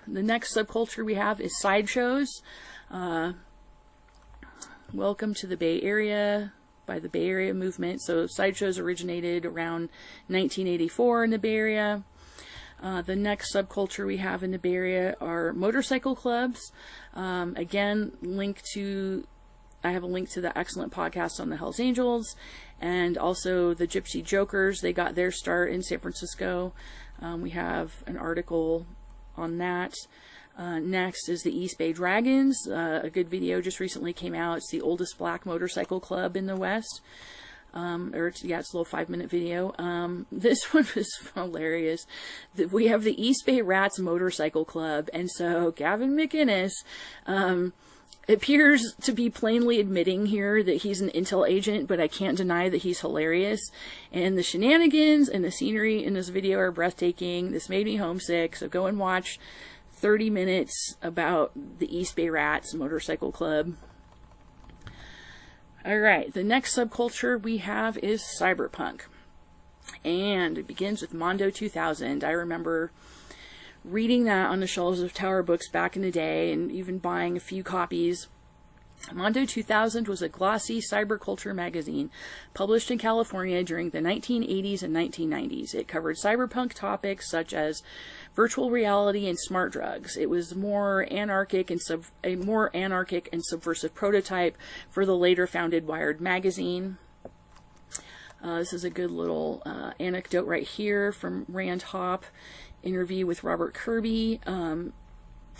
the next subculture we have is sideshows. Welcome to the Bay Area by the Bay Area movement. So sideshows originated around 1984 in the Bay Area. The next subculture we have in the Bay Area are motorcycle clubs. Again, I have a link to the excellent podcast on the Hells Angels, and also the Gypsy Jokers. They got their start in San Francisco. We have an article on that. Next is the East Bay Dragons. A good video just recently came out. It's the oldest black motorcycle club in the West. It's a little 5-minute video. This one was hilarious. We have the East Bay Rats Motorcycle Club, and so Gavin McInnes appears to be plainly admitting here that he's an intel agent, but I can't deny that he's hilarious. And the shenanigans and the scenery in this video are breathtaking. This made me homesick, so go and watch 30 minutes about the East Bay Rats Motorcycle Club. All right, the next subculture we have is cyberpunk. And it begins with Mondo 2000. I remember reading that on the shelves of Tower Books back in the day, and even buying a few copies. Mondo 2000 was a glossy cyberculture magazine published in California during the 1980s and 1990s. It covered cyberpunk topics such as virtual reality and smart drugs. It was a more anarchic and subversive prototype for the later founded Wired magazine. This is a good little anecdote right here from Rand Hopp, interview with Robert Kirby.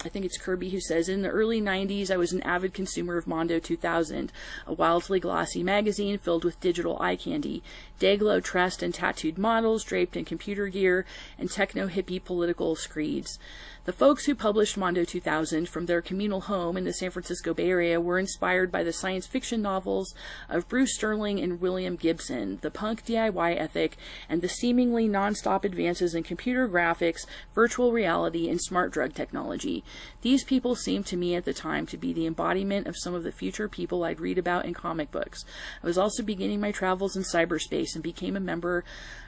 I think it's Kirby who says, in the early 90s, I was an avid consumer of Mondo 2000, a wildly glossy magazine filled with digital eye candy, day-glow tressed and tattooed models draped in computer gear, and techno-hippie political screeds. The folks who published Mondo 2000 from their communal home in the San Francisco Bay Area were inspired by the science fiction novels of Bruce Sterling and William Gibson, the punk DIY ethic, and the seemingly non-stop advances in computer graphics, virtual reality, and smart drug technology. These people seemed to me at the time to be the embodiment of some of the future people I'd read about in comic books. I was also beginning my travels in cyberspace and became a member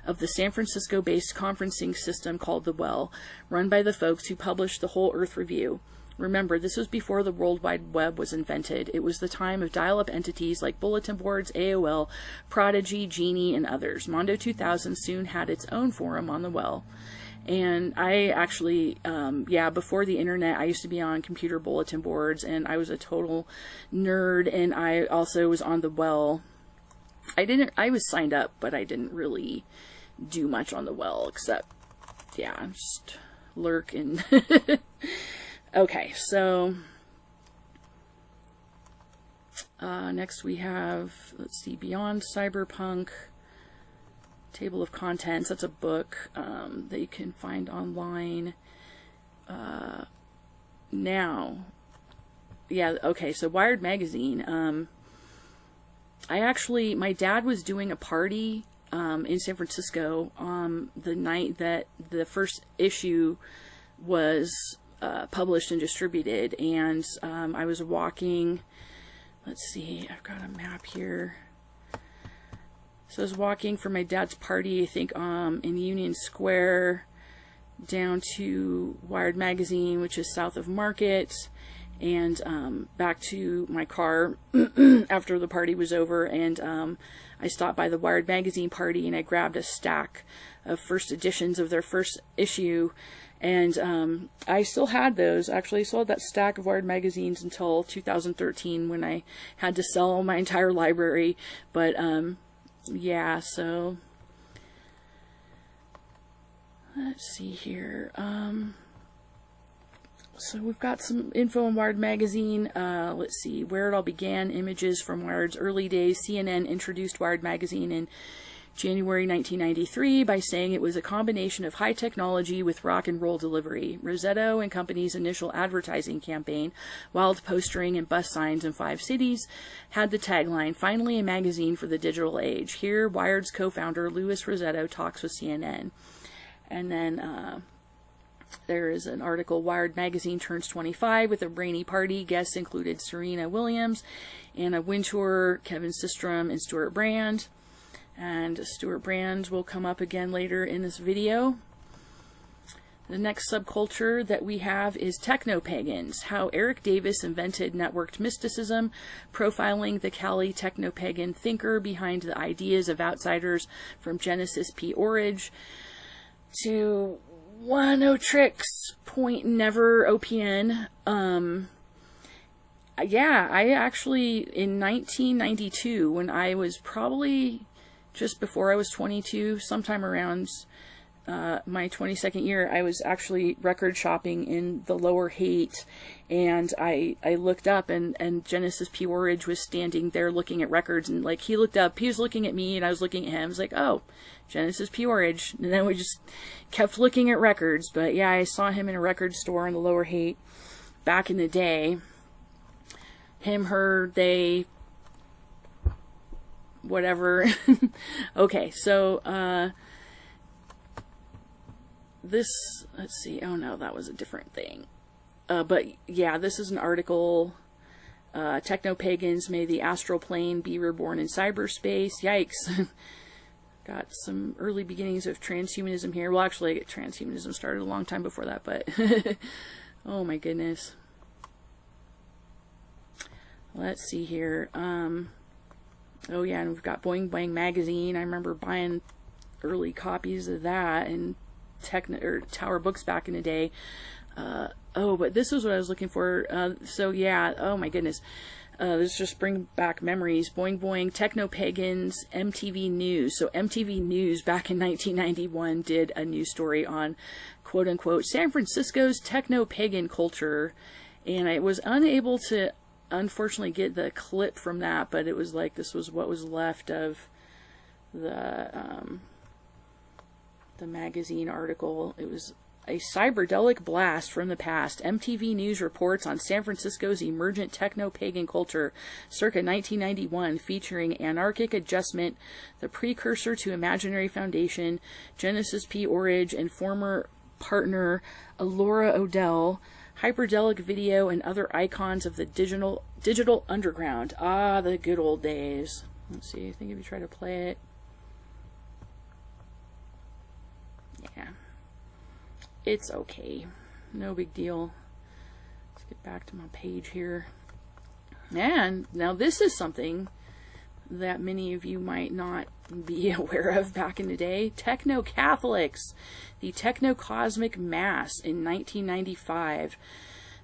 of the San Francisco-based conferencing system called The Well, run by the folks who published the Whole Earth Review. Remember, this was before the World Wide Web was invented. It was the time of dial-up entities like bulletin boards, AOL, Prodigy, Genie, and others. Mondo 2000 soon had its own forum on The Well. And I actually, before the internet, I used to be on computer bulletin boards, and I was a total nerd, and I also was on The Well. I was signed up, but I didn't really do much on The Well, except, just lurk and... Okay, so... next we have, let's see, Beyond Cyberpunk... Table of Contents. That's a book that you can find online now. So Wired magazine. My dad was doing a party in San Francisco the night that the first issue was published and distributed, and I was walking, let's see, I've got a map here. So I was walking from my dad's party, I think, in Union Square down to Wired Magazine, which is south of Market, and back to my car after the party was over, and I stopped by the Wired Magazine party, and I grabbed a stack of first editions of their first issue, and I still had those. Actually, I still had that stack of Wired magazines until 2013 when I had to sell my entire library, but... so let's see here. So we've got some info on Wired magazine. Let's see where it all began. Images from Wired's early days. CNN introduced Wired magazine in January 1993 by saying it was a combination of high technology with rock and roll delivery. Rosetto and Company's initial advertising campaign, wild postering and bus signs in 5 cities, had the tagline, "Finally a magazine for the digital age." Here, Wired's co-founder Louis Rosetto talks with CNN. And then there is an article, Wired magazine turns 25 with a brainy party. Guests included Serena Williams, Anna Wintour, Kevin Systrom, and Stuart Brand. And Stuart Brand will come up again later in this video. The next subculture that we have is techno-pagans, how Eric Davis invented networked mysticism, profiling the Cali techno-pagan thinker behind the ideas of outsiders from Genesis P. Orridge to One-O-Tricks.Never OPN. I actually, in 1992, when I was probably just before I was 22, sometime around my 22nd year, I was actually record shopping in the Lower Haight, and I looked up, and Genesis P. Orridge was standing there looking at records, and like he looked up, he was looking at me, and I was looking at him. I was like, oh, Genesis P. Orridge. And then we just kept looking at records. But yeah, I saw him in a record store in the Lower Haight back in the day. Him, her, they, whatever. Okay, so this, let's see, oh no, that was a different thing. But yeah, this is an article Techno-pagans, may the astral plane be reborn in cyberspace. Yikes. Got some early beginnings of transhumanism here. Well, actually, transhumanism started a long time before that, but oh my goodness. Let's see here. Oh yeah, and we've got Boing Boing magazine. I remember buying early copies of that and Tower books back in the day. Oh, but this is what I was looking for. So yeah, oh my goodness. This just bring back memories. Boing Boing, Techno-pagans, MTV News. So MTV News back in 1991 did a news story on quote-unquote San Francisco's techno-pagan culture. And I was unable to, unfortunately, get the clip from that, but it was like this was what was left of the magazine article. It was a cyberdelic blast from the past. MTV News reports on San Francisco's emergent techno-pagan culture circa 1991, featuring Anarchic Adjustment, the precursor to Imaginary Foundation, Genesis P. Orridge, and former partner Alora Odell, hyperdelic video, and other icons of the digital underground. Ah, the good old days. Let's see, I think if you try to play it. Yeah. It's okay. No big deal. Let's get back to my page here. And now this is something that many of you might not be aware of back in the day. Techno-Catholics. The Techno-Cosmic Mass in 1995.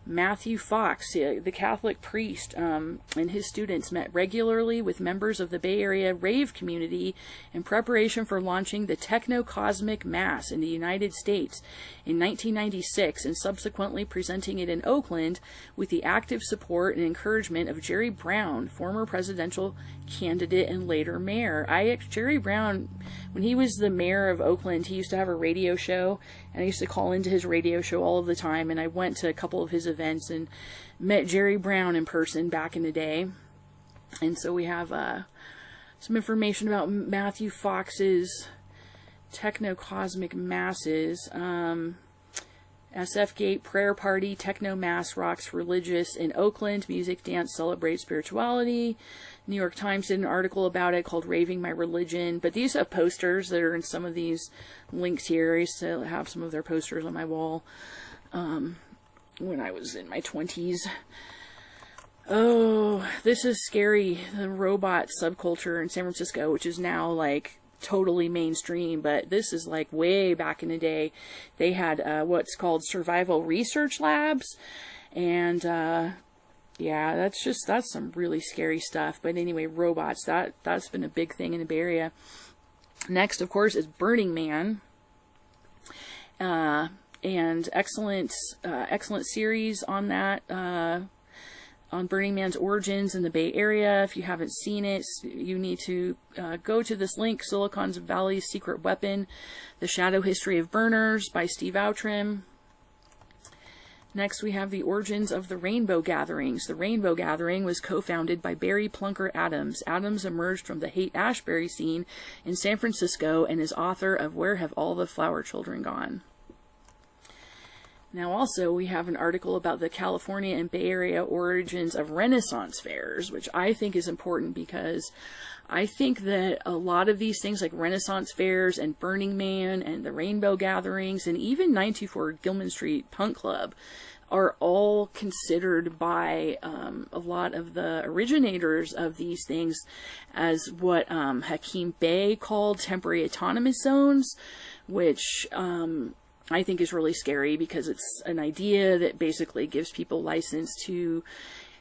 Matthew Fox, the Catholic priest, and his students met regularly with members of the Bay Area rave community in preparation for launching the Techno-Cosmic Mass in the United States in 1996, and subsequently presenting it in Oakland with the active support and encouragement of Jerry Brown, former presidential candidate and later mayor. Jerry Brown, when he was the mayor of Oakland, he used to have a radio show, and I used to call into his radio show all of the time, and I went to a couple of his events and met Jerry Brown in person back in the day. And so we have some information about Matthew Fox's Techno-Cosmic Masses. SF Gate Prayer Party, Techno Mass rocks religious in Oakland. Music, dance, celebrate spirituality. New York Times did an article about it called Raving My Religion. But these have posters that are in some of these links here. I used to have some of their posters on my wall when I was in my 20s. Oh, this is scary. The robot subculture in San Francisco, which is now like totally mainstream, but this is like way back in the day. They had what's called survival research labs, and yeah, that's some really scary stuff. But anyway, robots, that's been a big thing in the Bay Area. Next, of course, is Burning Man, and excellent series on that, on Burning Man's origins in the Bay Area. If you haven't seen it, you need to go to this link, Silicon Valley's Secret Weapon, The Shadow History of Burners by Steve Outram. Next, we have the origins of the Rainbow Gatherings. The Rainbow Gathering was co-founded by Barry Plunker Adams. Adams emerged from the Haight-Ashbury scene in San Francisco and is author of Where Have All the Flower Children Gone? Now also we have an article about the California and Bay Area origins of Renaissance fairs, which I think is important because I think that a lot of these things like Renaissance fairs and Burning Man and the Rainbow Gatherings and even 924 Gilman Street Punk Club are all considered by a lot of the originators of these things as what Hakeem Bey called temporary autonomous zones, which I think is really scary because it's an idea that basically gives people license to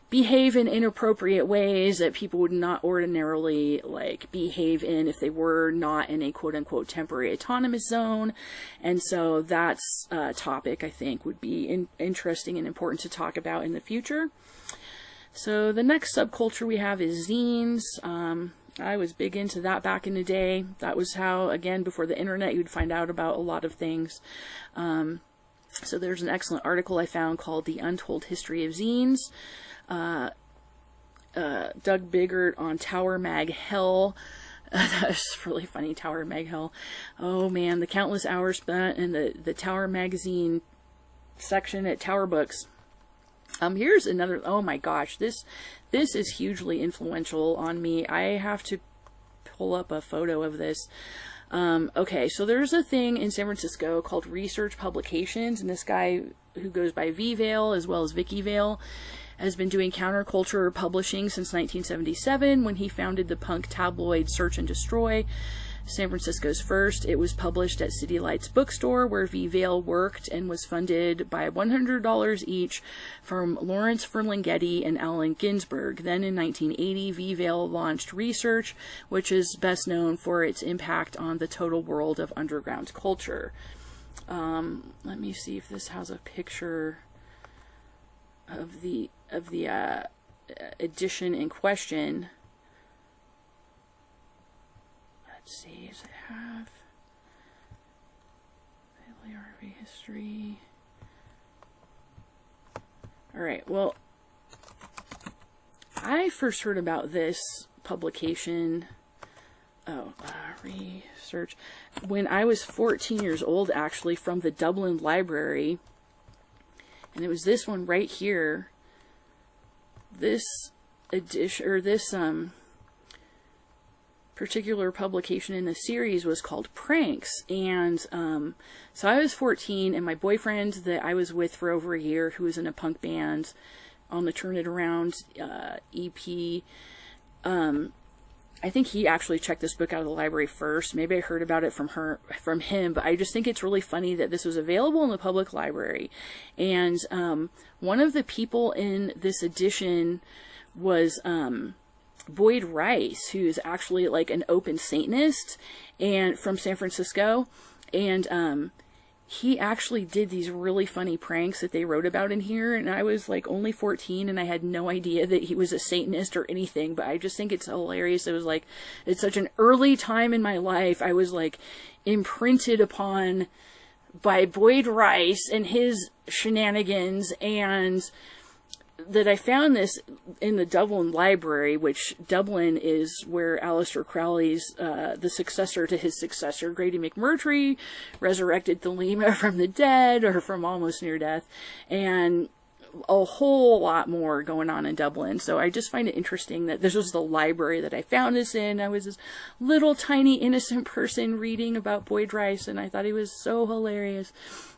behave in inappropriate ways that people would not ordinarily like behave in if they were not in a quote-unquote temporary autonomous zone. And so that's a topic I think would be interesting and important to talk about in the future. So the next subculture we have is zines. I was big into that back in the day. That was how, again, before the internet, you'd find out about a lot of things. So there's an excellent article I found called The Untold History of Zines. Doug Biggert on Tower Mag Hell. That's really funny, Tower Mag Hell. Oh man, the countless hours spent in the Tower magazine section at Tower Books. Here's another, oh my gosh, this is hugely influential on me. I have to pull up a photo of this. Okay, so there's a thing in San Francisco called Research Publications, and this guy who goes by V Vale as well as Vicky Vale has been doing counterculture publishing since 1977 when he founded the punk tabloid Search and Destroy, San Francisco's first. It was published at City Lights Bookstore, where V. Vale worked, and was funded by $100 each from Lawrence Ferlinghetti and Allen Ginsberg. Then in 1980, V. Vale launched Research, which is best known for its impact on the total world of underground culture. Let me see if this has a picture of the edition in question. Let's see, does it have bibliography, history? Alright, well, I first heard about this publication, research, when I was 14 years old, actually, from the Dublin Library, and it was this one right here. This edition, or this, particular publication in the series was called Pranks, and so I was 14, and my boyfriend that I was with for over a year, who was in a punk band on the Turn It Around EP, I think he actually checked this book out of the library first. Maybe I heard about it from him, but I just think it's really funny that this was available in the public library. And one of the people in this edition was Boyd Rice, who is actually like an open Satanist and from San Francisco, and he actually did these really funny pranks that they wrote about in here, and I was like only 14 and I had no idea that he was a Satanist or anything, but I just think it's hilarious. It was like, it's such an early time in my life. I was like imprinted upon by Boyd Rice and his shenanigans, and that I found this in the Dublin Library, which Dublin is where Aleister Crowley's, the successor to his successor, Grady McMurtry, resurrected Thelema from the dead, or from almost near death, and a whole lot more going on in Dublin. So I just find it interesting that this was the library that I found this in. I was this little tiny innocent person reading about Boyd Rice, and I thought he was so hilarious.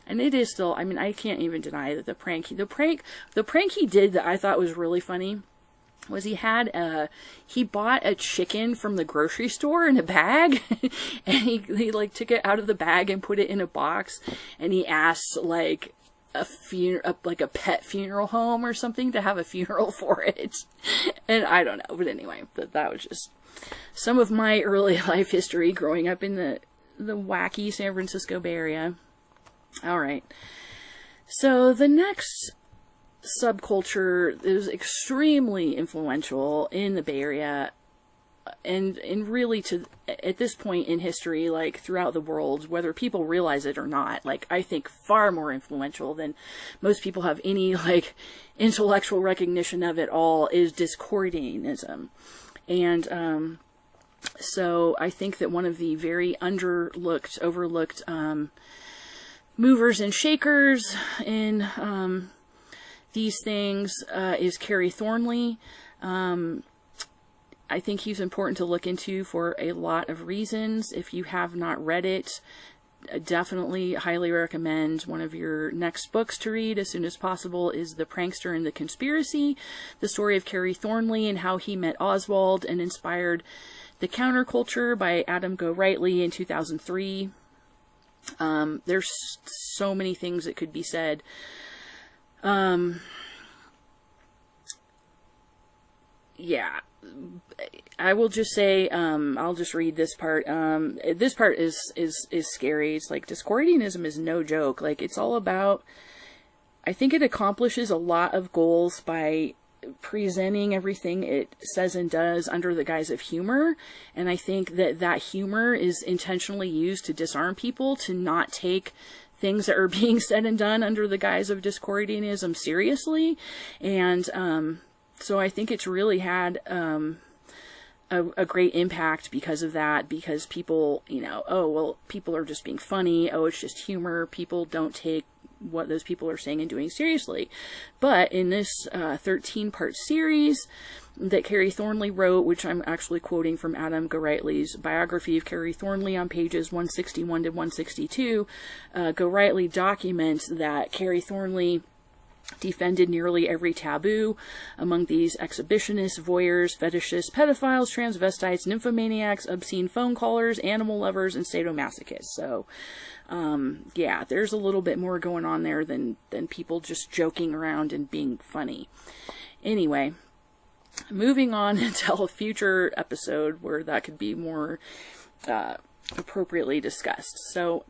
And it is still, I mean, I can't even deny that the prank he did that I thought was really funny was he bought a chicken from the grocery store in a bag, and he like took it out of the bag and put it in a box, and he asked like a pet funeral home or something to have a funeral for it. And I don't know, but anyway, that was just some of my early life history growing up in the wacky San Francisco Bay Area. Alright, so the next subculture is extremely influential in the Bay Area, and really at this point in history, like throughout the world, whether people realize it or not, like I think far more influential than most people have any like intellectual recognition of it all, is Discordianism. And so I think that one of the very overlooked movers and shakers in these things is Kerry Thornley. I think he's important to look into for a lot of reasons. If you have not read it, definitely highly recommend. One of your next books to read as soon as possible is The Prankster and the Conspiracy, the story of Kerry Thornley and how he met Oswald and inspired the counterculture, by Adam Go-Rightly in 2003. There's so many things that could be said. Yeah, I will just say, I'll just read this part. This part is scary. It's like, Discordianism is no joke. Like, it's all about, I think it accomplishes a lot of goals by presenting everything it says and does under the guise of humor, and I think that humor is intentionally used to disarm people to not take things that are being said and done under the guise of Discordianism seriously. And so I think it's really had a great impact because of that, because people, oh, well, people are just being funny, oh, it's just humor, people don't take what those people are saying and doing seriously. But in this 13-part series that Carrie Thornley wrote, which I'm actually quoting from Adam Gorightly's biography of Carrie Thornley on pages 161 to 162, Gorightly documents that Carrie Thornley defended nearly every taboo among these exhibitionists, voyeurs, fetishists, pedophiles, transvestites, nymphomaniacs, obscene phone callers, animal lovers, and sadomasochists. So, yeah, there's a little bit more going on there than people just joking around and being funny. Anyway, moving on until a future episode where that could be more appropriately discussed. So,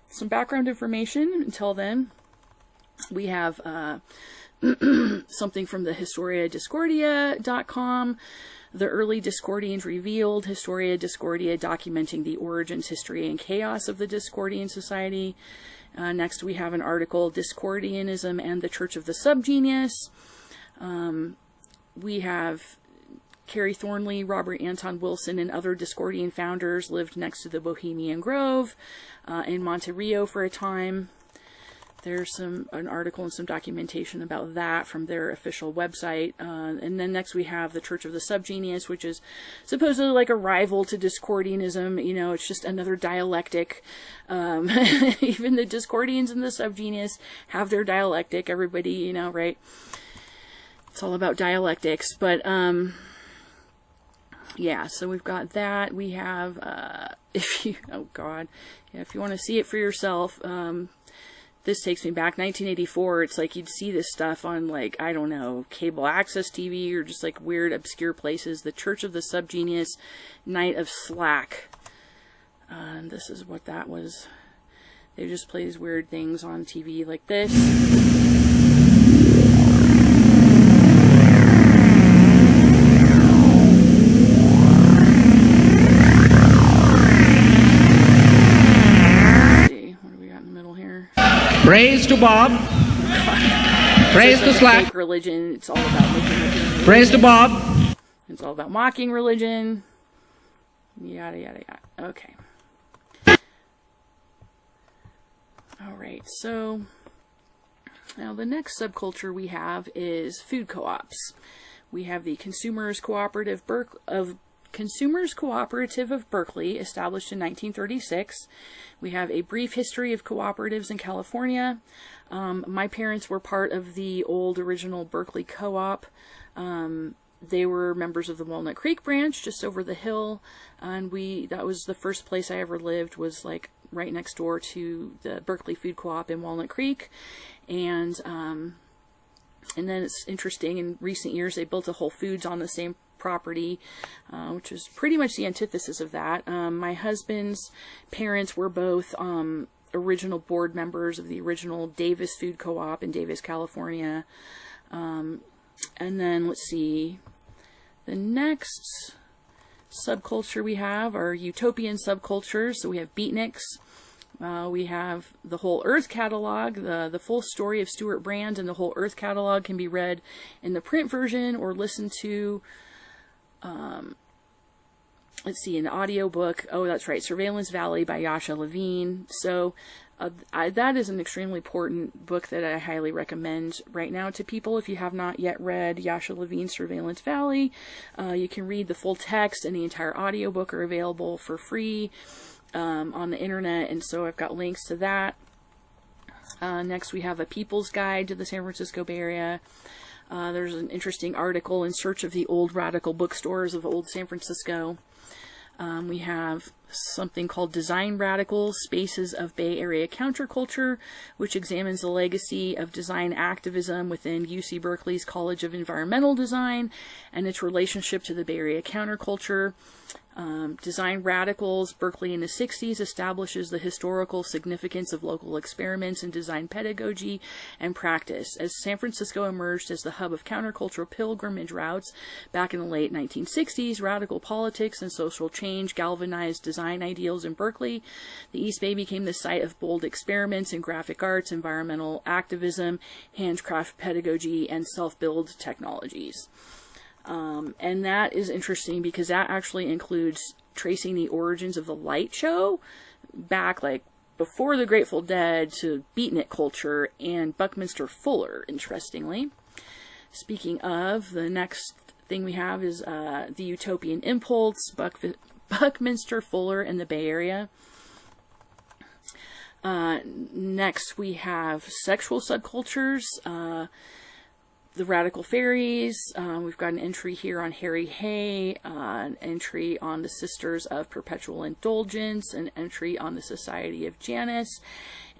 some background information until then. We have something from the HistoriaDiscordia.com, The Early Discordians Revealed, Historia Discordia documenting the origins, history, and chaos of the Discordian Society. Next we have an article, Discordianism and the Church of the Subgenius. We have Carrie Thornley, Robert Anton Wilson, and other Discordian founders lived next to the Bohemian Grove in Monterio for a time. There's an article and some documentation about that from their official website. And then next we have the Church of the Subgenius, which is supposedly like a rival to Discordianism. You know, it's just another dialectic. Even the Discordians and the Subgenius have their dialectic. Everybody, you know, right? It's all about dialectics. But, yeah, so we've got that. We have, if you want to see it for yourself, this takes me back, 1984, it's like you'd see this stuff on, like, I don't know, cable access TV or just, like, weird, obscure places. The Church of the Subgenius, Night of Slack. And this is what that was. They just play these weird things on TV like this. Praise to Bob. Praise to Slack. Fake religion. It's all about making Praise to Bob. It's all about mocking religion. Yada yada yada. Okay. All right. So now the next subculture we have is food co-ops. We have the Consumers Cooperative of Berkeley, established in 1936. We have a brief history of cooperatives in California. My parents were part of the old original Berkeley Co-op. They were members of the Walnut Creek branch just over the hill, and that was the first place I ever lived, was like right next door to the Berkeley Food Co-op in Walnut Creek. And then it's interesting, in recent years they built a Whole Foods on the same property, which is pretty much the antithesis of that. My husband's parents were both original board members of the original Davis Food Co-op in Davis, California. And then, let's see, the next subculture we have are utopian subcultures. So we have beatniks. We have the Whole Earth catalog. The full story of Stuart Brand and the Whole Earth catalog can be read in the print version or listened to let's see, an audiobook. Oh, that's right, Surveillance Valley by Yasha Levine. So that is an extremely important book that I highly recommend right now to people. If you have not yet read Yasha Levine's Surveillance Valley, you can read the full text, and the entire audiobook are available for free on the internet, and so I've got links to that. Next we have A People's Guide to the San Francisco Bay Area. There's an interesting article, In Search of the Old Radical Bookstores of Old San Francisco. We have something called Design Radicals, Spaces of Bay Area Counterculture, which examines the legacy of design activism within UC Berkeley's College of Environmental Design and its relationship to the Bay Area counterculture. Design Radicals, Berkeley in the 60s, establishes the historical significance of local experiments in design pedagogy and practice. As San Francisco emerged as the hub of countercultural pilgrimage routes back in the late 1960s, radical politics and social change galvanized design ideals in Berkeley. The East Bay became the site of bold experiments in graphic arts, environmental activism, handcraft pedagogy, and self-build technologies. And that is interesting because that actually includes tracing the origins of the light show back like before the Grateful Dead to beatnik culture and Buckminster Fuller, interestingly. Speaking of, the next thing we have is the Utopian Impulse, Buckminster Fuller in the Bay Area. Next we have sexual subcultures, the Radical Fairies. We've got an entry here on Harry Hay, an entry on the Sisters of Perpetual Indulgence, an entry on the Society of Janus,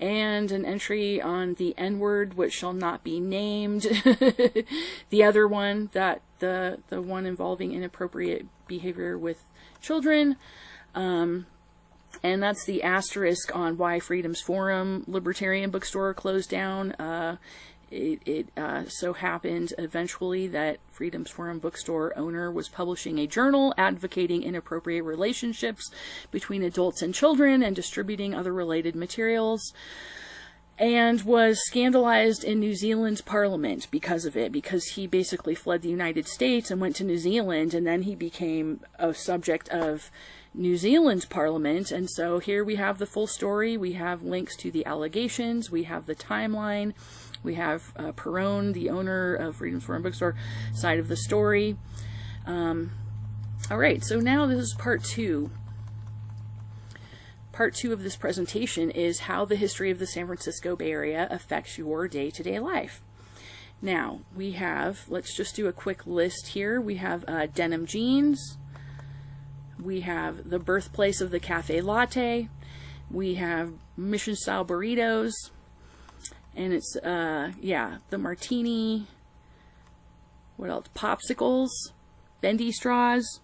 and an entry on the N-word, which shall not be named. The other one, that the one involving inappropriate behavior with children. And that's the asterisk on why Freedom's Forum Libertarian Bookstore closed down. It so happened eventually that Freedom's Forum Bookstore owner was publishing a journal advocating inappropriate relationships between adults and children and distributing other related materials, and was scandalized in New Zealand's parliament because of it, because he basically fled the United States and went to New Zealand, and then he became a subject of New Zealand's parliament. And so here we have the full story. We have links to the allegations. We have the timeline. We have Perone, the owner of Freedom's Forum Bookstore, side of the story. All right, so now this is part two. Part two of this presentation is how the history of the San Francisco Bay Area affects your day-to-day life. Now, we have, let's just do a quick list here. We have denim jeans. We have the birthplace of the cafe latte. We have mission-style burritos. And it's, the martini, what else? Popsicles, bendy straws,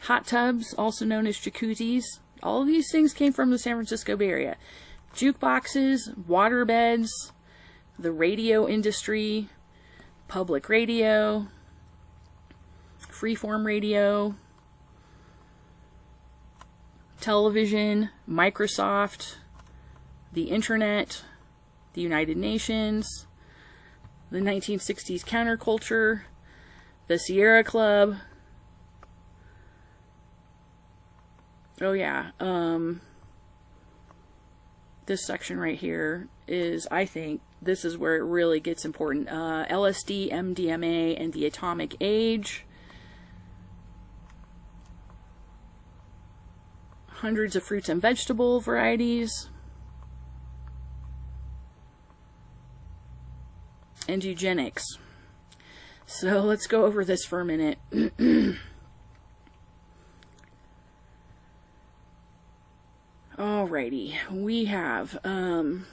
hot tubs, also known as jacuzzis. All of these things came from the San Francisco Bay Area. Jukeboxes, water beds, the radio industry, public radio, freeform radio, television, Microsoft, the internet, the United Nations, the 1960s counterculture, the Sierra Club. Oh yeah, this section right here is, I think, this is where it really gets important. LSD, MDMA, and the atomic age. Hundreds of fruits and vegetable varieties. And eugenics. So let's go over this for a minute. Alrighty, we have,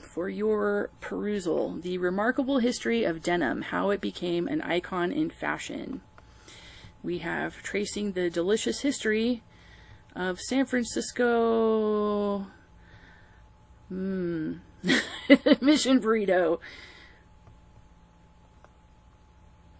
for your perusal, the remarkable history of denim, how it became an icon in fashion. We have tracing the delicious history of San Francisco Mission burrito.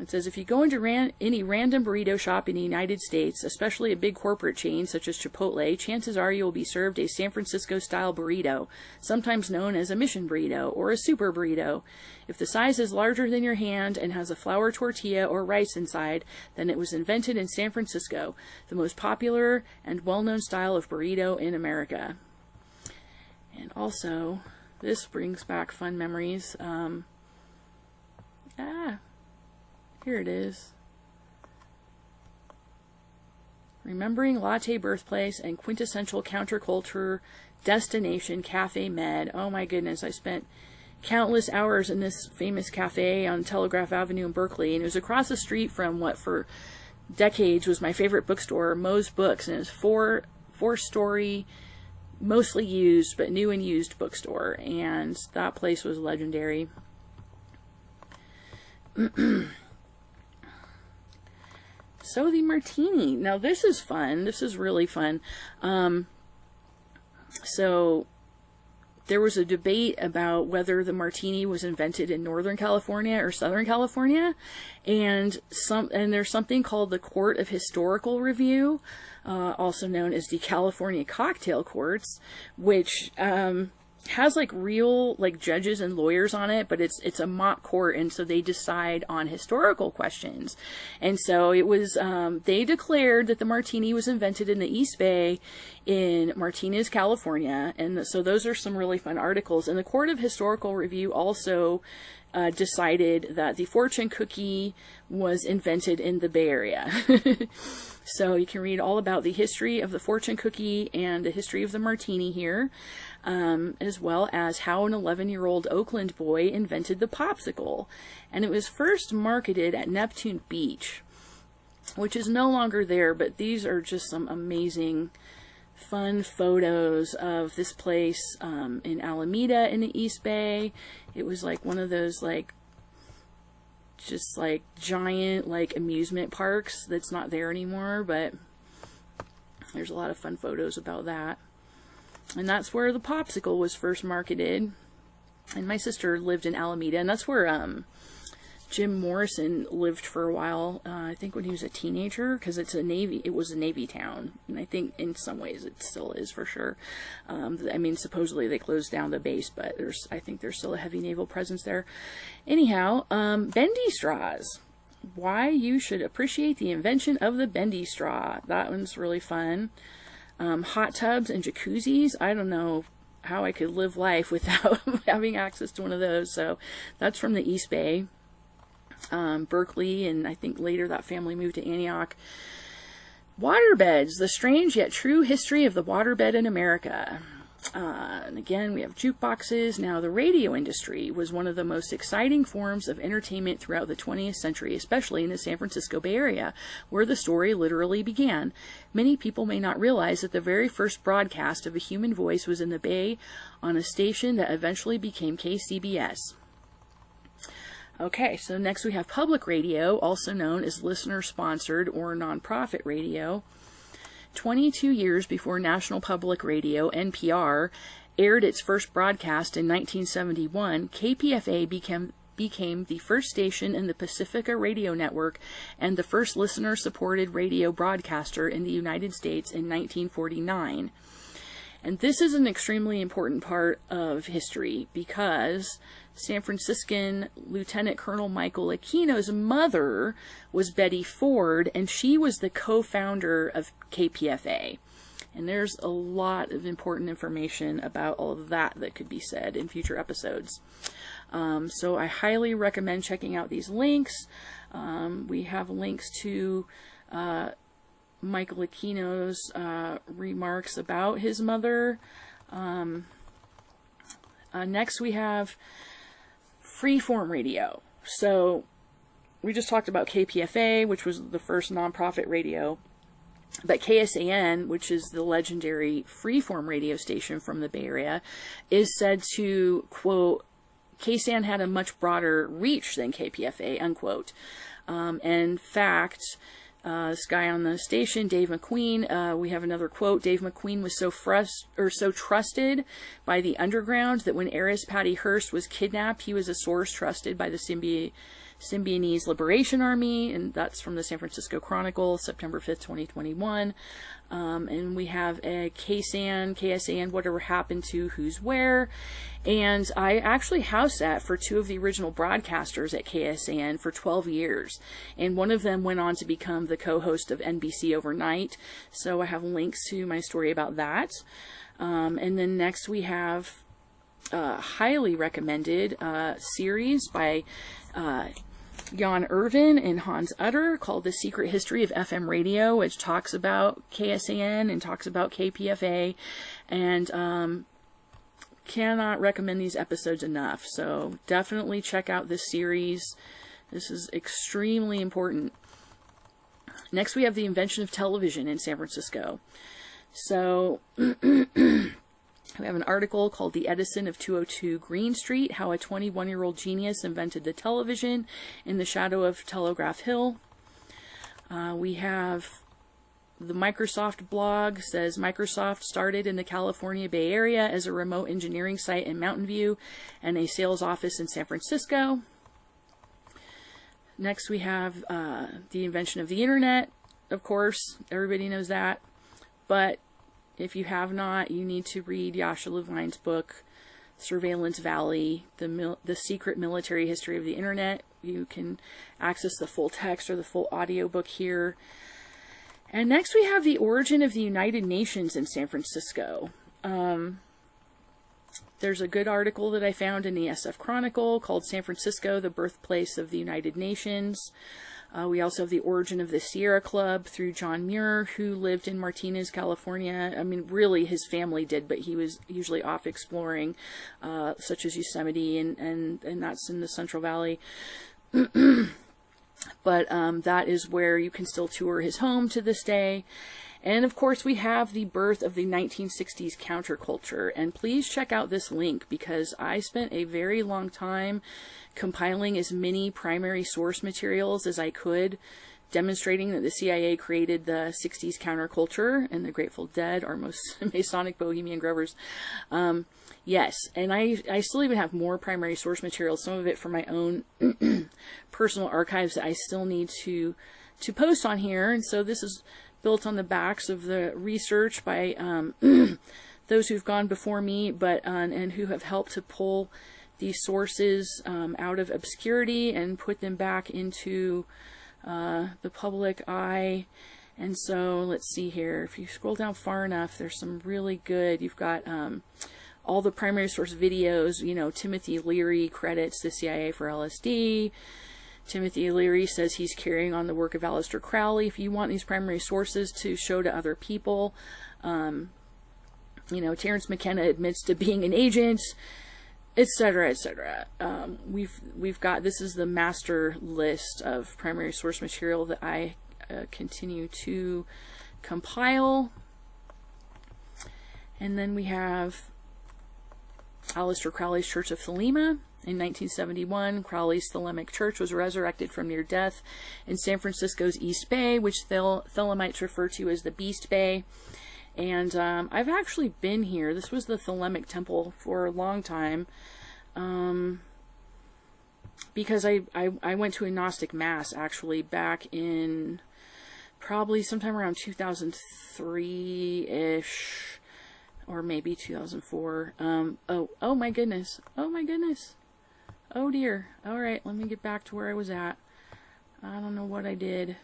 It says, if you go into any random burrito shop in the United States, especially a big corporate chain such as Chipotle, chances are you will be served a San Francisco-style burrito, sometimes known as a mission burrito or a super burrito. If the size is larger than your hand and has a flour tortilla or rice inside, then it was invented in San Francisco, the most popular and well-known style of burrito in America. And also, this brings back fun memories. Here it is. Remembering latte birthplace and quintessential counterculture destination, Cafe Med. Oh my goodness, I spent countless hours in this famous cafe on Telegraph Avenue in Berkeley, and it was across the street from what for decades was my favorite bookstore, Moe's Books, and it was four-story, mostly used, but new and used bookstore, and that place was legendary. So the martini. Now this is fun. This is really fun. So there was a debate about whether the martini was invented in Northern California or Southern California, and there's something called the Court of Historical Review, also known as the California Cocktail Courts, which has like real like judges and lawyers on it, but it's a mock court, and so they decide on historical questions. And so it was they declared that the martini was invented in the East Bay in Martinez, California, and so those are some really fun articles. And the Court of Historical Review also decided that the fortune cookie was invented in the Bay Area. So you can read all about the history of the fortune cookie and the history of the martini here, as well as how an 11-year-old Oakland boy invented the popsicle. And it was first marketed at Neptune Beach, which is no longer there, but these are just some amazing, fun photos of this place in Alameda in the East Bay. It was like one of those like just like giant like amusement parks that's not there anymore, but there's a lot of fun photos about that. And that's where the popsicle was first marketed. And my sister lived in Alameda, and that's where Jim Morrison lived for a while, I think when he was a teenager, because it was a Navy town, and I think in some ways it still is for sure. I mean, supposedly they closed down the base, but I think there's still a heavy naval presence there. Anyhow, bendy straws. Why you should appreciate the invention of the bendy straw. That one's really fun. Hot tubs and jacuzzis. I don't know how I could live life without having access to one of those. So that's from the East Bay. Berkeley, and I think later that family moved to Antioch. Waterbeds, the strange yet true history of the waterbed in America. And again, we have jukeboxes. Now, the radio industry was one of the most exciting forms of entertainment throughout the 20th century, especially in the San Francisco Bay Area, where the story literally began. Many people may not realize that the very first broadcast of a human voice was in the Bay on a station that eventually became KCBS. Okay, so next we have public radio, also known as listener-sponsored or nonprofit radio. 22 years before National Public Radio, NPR, aired its first broadcast in 1971, KPFA became the first station in the Pacifica Radio Network and the first listener-supported radio broadcaster in the United States in 1949. And this is an extremely important part of history because San Franciscan Lieutenant Colonel Michael Aquino's mother was Betty Ford, and she was the co-founder of KPFA. And there's a lot of important information about all of that could be said in future episodes. So I highly recommend checking out these links. We have links to Michael Aquino's remarks about his mother. Next we have freeform radio. So we just talked about KPFA, which was the first nonprofit radio, but KSAN, which is the legendary freeform radio station from the Bay Area, is said to, quote, KSAN had a much broader reach than KPFA, unquote. In fact, this guy on the station, Dave McQueen, we have another quote. Dave McQueen was so trusted by the underground that when heiress Patty Hearst was kidnapped, he was a source trusted by the Symbionese Liberation Army, and that's from the San Francisco Chronicle, September 5th, 2021. And we have a KSAN, Whatever Happened to Who's Where. And I actually house sat for two of the original broadcasters at KSAN for 12 years. And one of them went on to become the co-host of NBC Overnight. So I have links to my story about that. And then next we have highly recommended series by Jan Irvin and Hans Utter called The Secret History of FM Radio, which talks about KSAN and talks about KPFA, and cannot recommend these episodes enough. So definitely check out this series. This is extremely important. Next, we have the invention of television in San Francisco. So we have an article called The Edison of 202 Green Street, How a 21-Year-Old Genius Invented the Television in the Shadow of Telegraph Hill. We have the Microsoft blog, says Microsoft started in the California Bay Area as a remote engineering site in Mountain View and a sales office in San Francisco. Next we have the invention of the internet. Of course, everybody knows that. But if you have not, you need to read Yasha Levine's book, Surveillance Valley, the secret military history of the internet. You can access the full text or the full audiobook here. And next we have the origin of the United Nations in San Francisco. There's a good article that I found in the SF Chronicle called San Francisco, the Birthplace of the United Nations. We also have the origin of the Sierra Club through John Muir, who lived in Martinez, California. I mean, really his family did, but he was usually off exploring, such as Yosemite, and that's in the Central Valley. But that is where you can still tour his home to this day. And of course we have the birth of the 1960s counterculture. And please check out this link, because I spent a very long time compiling as many primary source materials as I could, demonstrating that the CIA created the 60s counterculture and the Grateful Dead are most Masonic Bohemian Grovers. Yes, and I still even have more primary source material, some of it from my own personal archives that I still need to post on here. And so this is built on the backs of the research by those who've gone before me, but and who have helped to pull these sources out of obscurity and put them back into the public eye. And so let's see here. If you scroll down far enough, there's some really good. You've got all the primary source videos. You know, Timothy Leary credits the CIA for LSD. Timothy Leary says he's carrying on the work of Aleister Crowley. If you want these primary sources to show to other people, you know, Terence McKenna admits to being an agent, etc., etc. We've got, this is the master list of primary source material that I continue to compile. And then we have Aleister Crowley's Church of Thelema. In 1971, Crowley's Thelemic Church was resurrected from near death in San Francisco's East Bay, which Thelemites refer to as the Beast Bay. And I've actually been here. This was the Thelemic Temple for a long time, because I went to a Gnostic Mass, actually, back in probably sometime around 2003-ish, or maybe 2004. Oh my goodness. Oh my goodness. Oh dear. Alright, let me get back to where I was at. I don't know what I did.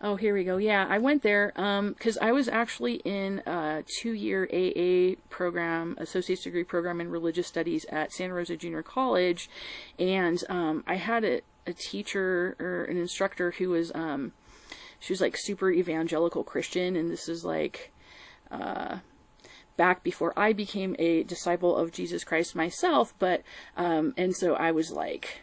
Oh, here we go. Yeah, I went there because I was actually in a 2-year AA program, associate's degree program in religious studies at Santa Rosa Junior College, and I had a teacher or an instructor who was she was like super evangelical Christian, and this is like back before I became a disciple of Jesus Christ myself, but and so I was like,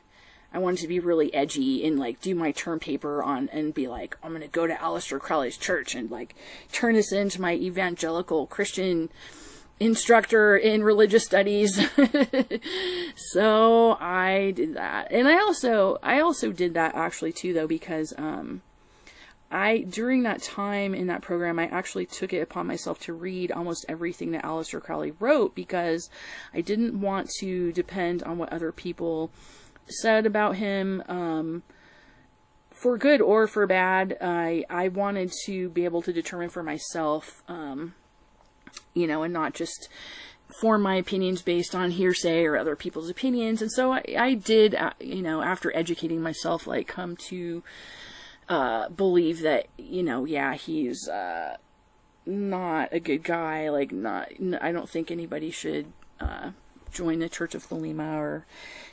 I wanted to be really edgy and like do my term paper on and be like, I'm going to go to Aleister Crowley's church and like turn this into my evangelical Christian instructor in religious studies. So I did that. And I also did that actually too, though, because during that time in that program, I actually took it upon myself to read almost everything that Aleister Crowley wrote, because I didn't want to depend on what other people said about him, for good or for bad. I wanted to be able to determine for myself, you know, and not just form my opinions based on hearsay or other people's opinions. And so I did, you know, after educating myself, like come to believe that, you know, yeah, he's not a good guy. Like, I don't think anybody should join the Church of Thelema or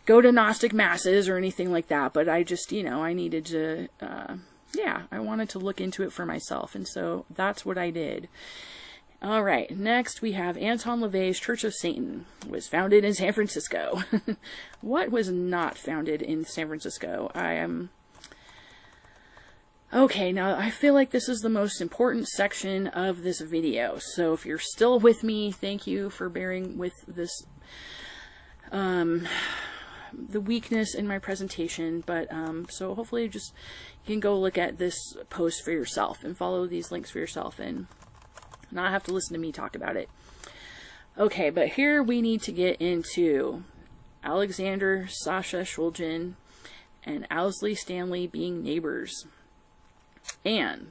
go to Gnostic masses or anything like that. But I just, you know, I needed to, yeah, I wanted to look into it for myself. And so that's what I did. All right, next we have Anton LaVey's Church of Satan. It was founded in San Francisco. What was not founded in San Francisco? Okay, now I feel like this is the most important section of this video. So if you're still with me, thank you for bearing with this, the weakness in my presentation. But so hopefully you can go look at this post for yourself and follow these links for yourself and not have to listen to me talk about it. Okay, but here we need to get into Alexander Sasha Shulgin and Owsley Stanley being neighbors. And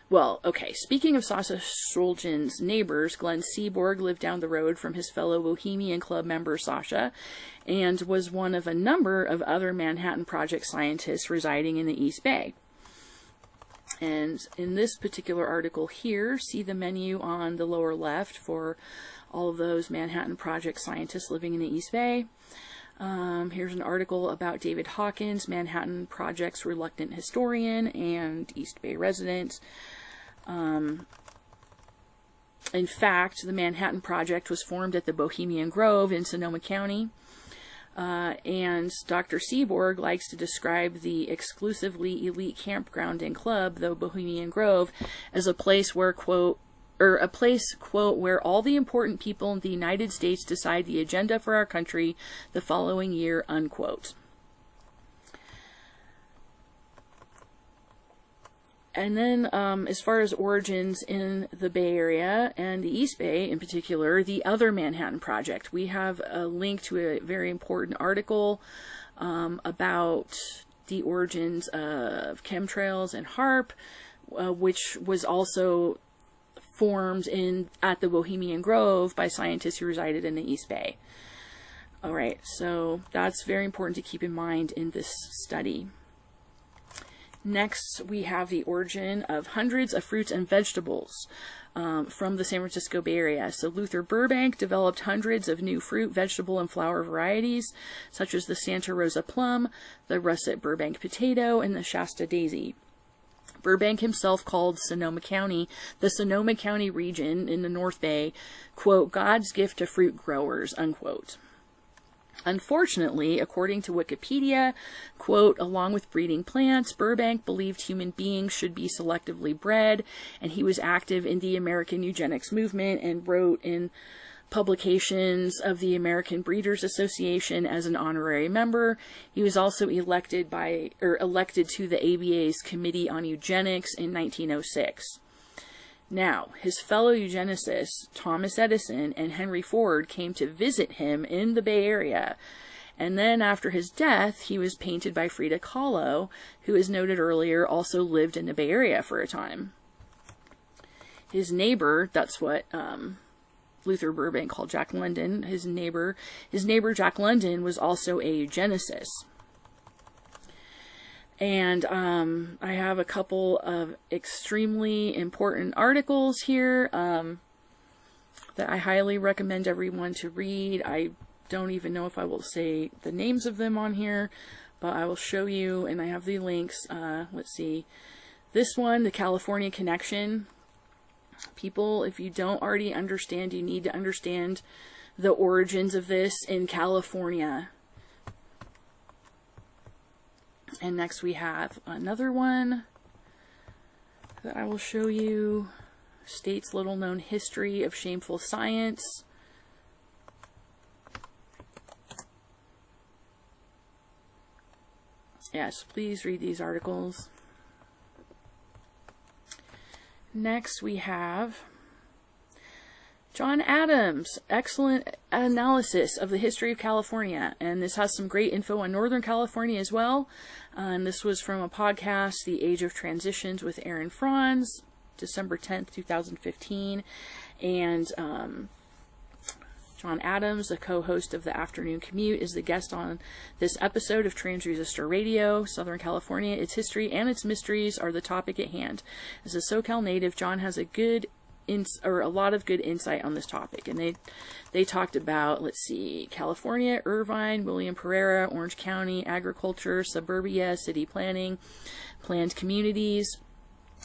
Well, okay, speaking of Sasha Shulgin's neighbors, Glenn Seaborg lived down the road from his fellow Bohemian Club member Sasha, and was one of a number of other Manhattan Project scientists residing in the East Bay. And in this particular article here, see the menu on the lower left for all of those Manhattan Project scientists living in the East Bay. Here's an article about David Hawkins, Manhattan Project's reluctant historian and East Bay resident. In fact, the Manhattan Project was formed at the Bohemian Grove in Sonoma County. And Dr. Seaborg likes to describe the exclusively elite campground and club, the Bohemian Grove, as a place where, quote, where all the important people in the United States decide the agenda for our country the following year, unquote. And then, as far as origins in the Bay Area and the East Bay in particular, the other Manhattan Project, we have a link to a very important article about the origins of chemtrails and HARP, which was also formed at the Bohemian Grove by scientists who resided in the East Bay. All right, so that's very important to keep in mind in this study. Next, we have the origin of hundreds of fruits and vegetables from the San Francisco Bay Area. So Luther Burbank developed hundreds of new fruit, vegetable, and flower varieties, such as the Santa Rosa plum, the russet Burbank potato, and the Shasta daisy. Burbank himself called Sonoma County, the Sonoma County region in the North Bay, quote, God's gift to fruit growers, unquote. Unfortunately, according to Wikipedia, quote, along with breeding plants, Burbank believed human beings should be selectively bred, and he was active in the American eugenics movement and wrote in publications of the American Breeders Association as an honorary member. He was also elected to the ABA's Committee on Eugenics in 1906. Now, his fellow eugenicists, Thomas Edison and Henry Ford, came to visit him in the Bay Area. And then after his death, he was painted by Frida Kahlo, who, as noted earlier, also lived in the Bay Area for a time. His neighbor, that's what Luther Burbank called Jack London, his neighbor Jack London was also a eugenicist. And I have a couple of extremely important articles here that I highly recommend everyone to read. I don't even know if I will say the names of them on here, but I will show you, and I have the links. Let's see. This one, The California Connection. People, if you don't already understand, you need to understand the origins of this in California. And next we have another one that I will show you. State's little known history of shameful science. Yes, please read these articles. Next we have John Adams' excellent analysis of the history of California, and this has some great info on Northern California as well. And this was from a podcast, The Age of Transitions with Aaron Franz, December 10th, 2015. And John Adams, the co-host of the Afternoon Commute, is the guest on this episode of Transresistor Radio. Southern California, its history and its mysteries are the topic at hand. As a SoCal native, John has a lot of good insight on this topic, and they talked about, let's see, California, Irvine, William Pereira, Orange County, agriculture, suburbia, city planning, planned communities,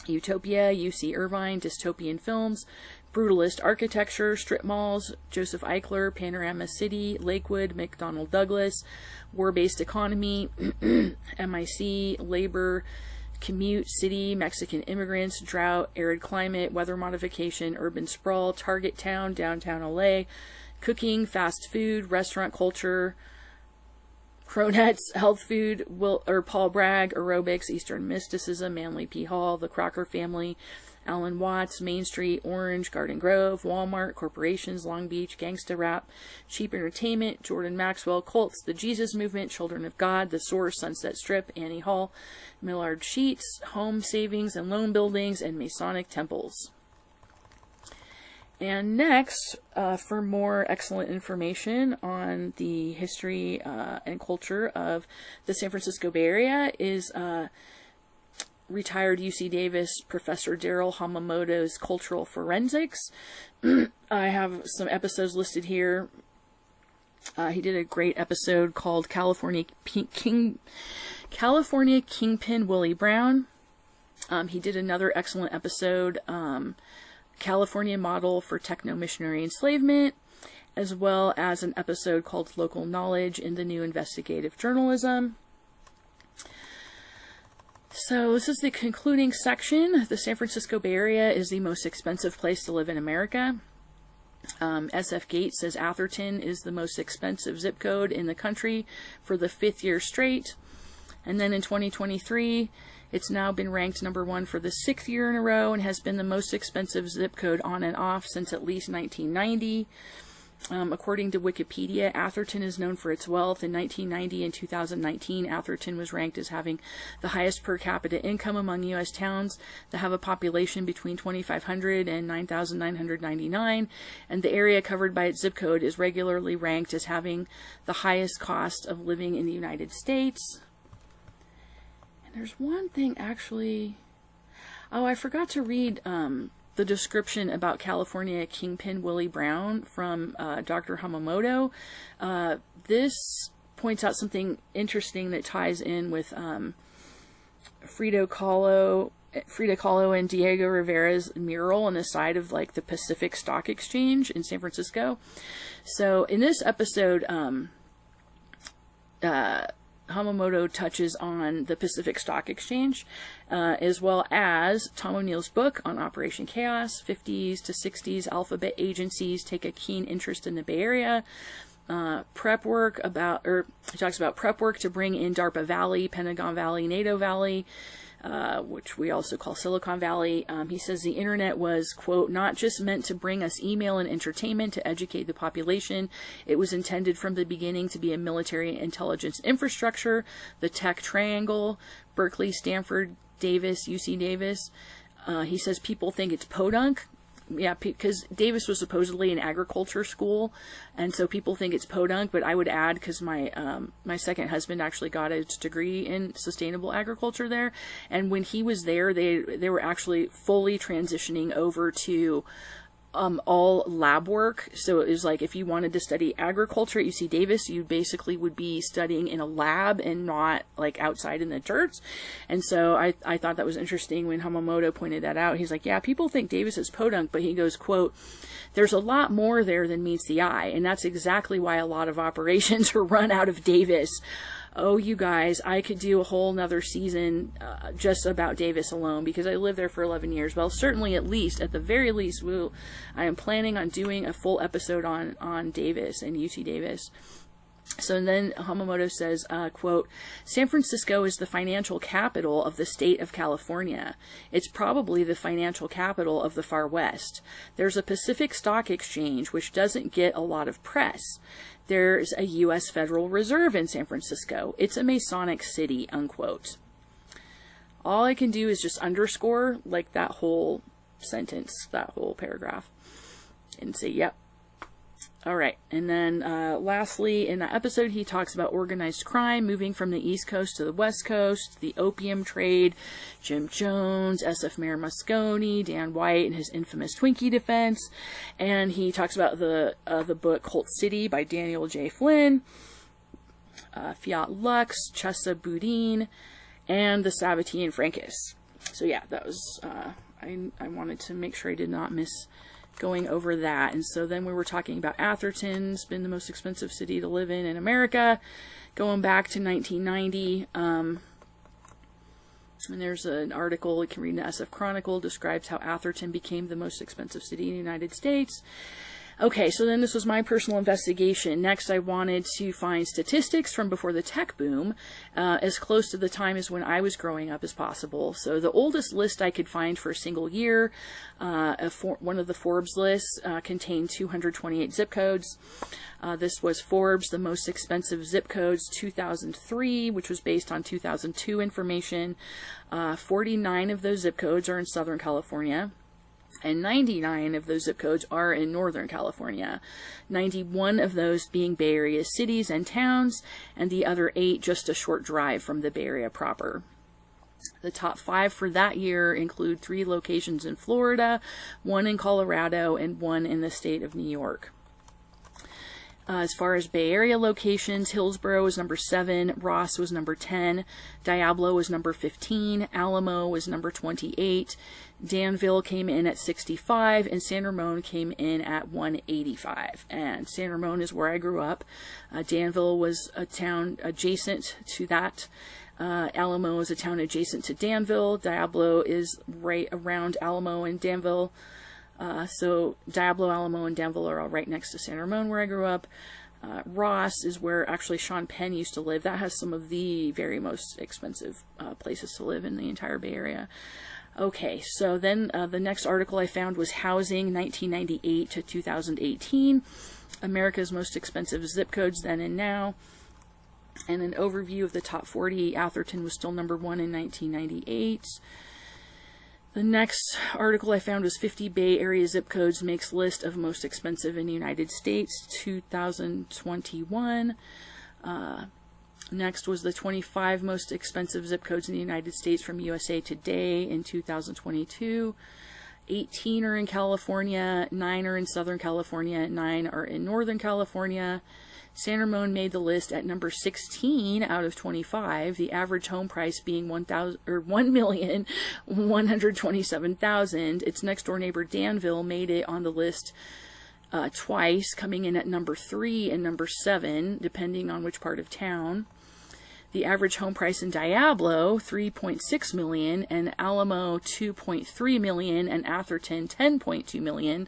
Utopia, UC Irvine, dystopian films, brutalist architecture, strip malls, Joseph Eichler, Panorama City, Lakewood, McDonnell Douglas, war-based economy, MIC, labor, commute, city, Mexican immigrants, drought, arid climate, weather modification, urban sprawl, target town, downtown LA, cooking, fast food, restaurant culture, Cronuts, Health Food, Paul Bragg, Aerobics, Eastern Mysticism, Manly P. Hall, The Crocker Family, Alan Watts, Main Street, Orange, Garden Grove, Walmart, Corporations, Long Beach, Gangsta Rap, Cheap Entertainment, Jordan Maxwell, Cults, The Jesus Movement, Children of God, The Source, Sunset Strip, Annie Hall, Millard Sheets, Home Savings and Loan Buildings, and Masonic Temples. And next, for more excellent information on the history and culture of the San Francisco Bay Area is retired UC Davis Professor Daryl Hamamoto's Cultural Forensics. I have some episodes listed here. He did a great episode called California Kingpin Willie Brown. He did another excellent episode, California Model for Techno-Missionary Enslavement, as well as an episode called Local Knowledge in the New Investigative Journalism. So this is the concluding section. The San Francisco Bay Area is the most expensive place to live in America. SF Gates says Atherton is the most expensive zip code in the country for the 5th year straight. And then in 2023, it's now been ranked number 1 for the 6th year in a row and has been the most expensive zip code on and off since at least 1990. According to Wikipedia, Atherton is known for its wealth. In 1990 and 2019, Atherton was ranked as having the highest per capita income among U.S. towns that have a population between 2,500 and 9,999, and the area covered by its zip code is regularly ranked as having the highest cost of living in the United States. And there's one thing actually... Oh, I forgot to read... the description about California Kingpin Willie Brown from Dr. Hamamoto. This points out something interesting that ties in with Frida Kahlo and Diego Rivera's mural on the side of like the Pacific Stock Exchange in San Francisco. So in this episode, Hamamoto touches on the Pacific Stock Exchange, as well as Tom O'Neill's book on Operation Chaos. 50s to 60s alphabet agencies take a keen interest in the Bay Area. He talks about prep work to bring in DARPA Valley, Pentagon Valley, NATO Valley, which we also call Silicon Valley. He says the internet was, quote, not just meant to bring us email and entertainment to educate the population. It was intended from the beginning to be a military intelligence infrastructure, the tech triangle, Berkeley, Stanford, Davis, UC Davis. He says people think it's podunk. Yeah, because Davis was supposedly an agriculture school, and so people think it's podunk, but I would add, because my second husband actually got his degree in sustainable agriculture there, and when he was there, they were actually fully transitioning over to all lab work. So it was like if you wanted to study agriculture at UC Davis, you basically would be studying in a lab and not like outside in the dirt. And so I thought that was interesting when Hamamoto pointed that out. He's like, yeah, people think Davis is podunk, but he goes, quote, there's a lot more there than meets the eye. And that's exactly why a lot of operations are run out of Davis. Oh, you guys, I could do a whole nother season just about Davis alone, because I lived there for 11 years. Well, certainly at the very least, I am planning on doing a full episode on Davis and UC Davis. So then Hamamoto says, quote, San Francisco is the financial capital of the state of California. It's probably the financial capital of the far west. There's a Pacific Stock Exchange, which doesn't get a lot of press. There's a U.S. Federal Reserve in San Francisco. It's a Masonic city, unquote. All I can do is just underscore like that whole sentence, that whole paragraph, and say, yep. All right. And then lastly, in that episode, he talks about organized crime moving from the East Coast to the West Coast, the opium trade, Jim Jones, SF Mayor Moscone, Dan White, and his infamous Twinkie defense. And he talks about the book Cult City by Daniel J. Flynn, Fiat Lux, Chesa Boudin, and the Sabbatine Francus. So yeah, that was, I wanted to make sure I did not miss going over that. And so then we were talking about Atherton's been the most expensive city to live in America, going back to 1990. And there's an article you can read in the SF Chronicle, describes how Atherton became the most expensive city in the United States. Okay, so then this was my personal investigation. Next, I wanted to find statistics from before the tech boom, as close to the time as when I was growing up as possible. So the oldest list I could find for a single year, one of the Forbes lists, contained 228 zip codes. This was Forbes, the most expensive zip codes, 2003, which was based on 2002 information. 49 of those zip codes are in Southern California, and 99 of those zip codes are in Northern California. 91 of those being Bay Area cities and towns, and the other 8 just a short drive from the Bay Area proper. The top 5 for that year include 3 locations in Florida, 1 in Colorado, and 1 in the state of New York. As far as Bay Area locations, Hillsborough was number 7, Ross was number 10, Diablo was number 15, Alamo was number 28, Danville came in at 65, and San Ramon came in at 185. And San Ramon is where I grew up. Danville was a town adjacent to that. Alamo is a town adjacent to Danville. Diablo is right around Alamo and Danville. So Diablo, Alamo, and Danville are all right next to San Ramon, where I grew up. Ross is where actually Sean Penn used to live. That has some of the very most expensive places to live in the entire Bay Area. Okay, so then the next article I found was Housing 1998 to 2018, America's most expensive zip codes then and now, and an overview of the top 40. Atherton was still number 1 in 1998. The next article I found was 50 Bay Area zip codes makes list of most expensive in the United States, 2021. Next was the 25 most expensive zip codes in the United States from USA Today in 2022. 18 are in California, 9 are in Southern California, 9 are in Northern California. San Ramon made the list at number 16 out of 25, the average home price being $1,127,000. Its next door neighbor Danville made it on the list twice, coming in at number 3 and number 7, depending on which part of town. The average home price in Diablo, $3.6 million, and Alamo, $2.3 million, and Atherton, $10.2 million,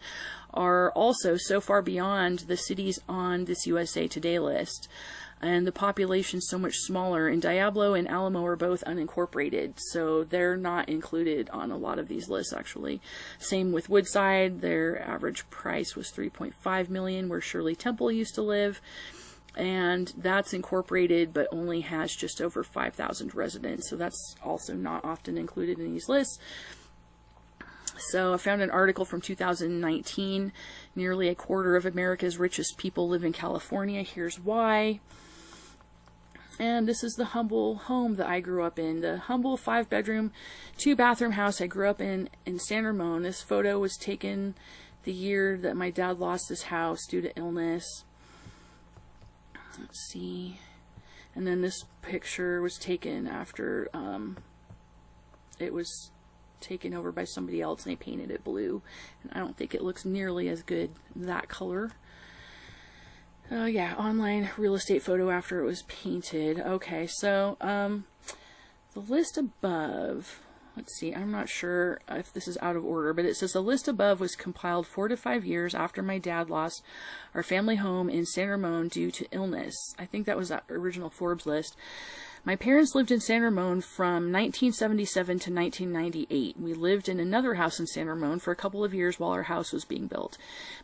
are also so far beyond the cities on this USA Today list. And the population's so much smaller, and Diablo and Alamo are both unincorporated, so they're not included on a lot of these lists, actually. Same with Woodside. Their average price was $3.5 million, where Shirley Temple used to live. And that's incorporated, but only has just over 5,000 residents. So that's also not often included in these lists. So I found an article from 2019. Nearly a quarter of America's richest people live in California. Here's why. And this is the humble home that I grew up in. The humble 5-bedroom, 2-bathroom house I grew up in San Ramon. This photo was taken the year that my dad lost his house due to illness. Let's see. And then this picture was taken after it was taken over by somebody else, and they painted it blue. And I don't think it looks nearly as good that color. Yeah, online real estate photo after it was painted. Okay, so the list above, let's see, I'm not sure if this is out of order, but it says the list above was compiled 4 to 5 years after my dad lost our family home in San Ramon due to illness. I think that was that original Forbes list. My parents lived in San Ramon from 1977 to 1998. We lived in another house in San Ramon for a couple of years while our house was being built.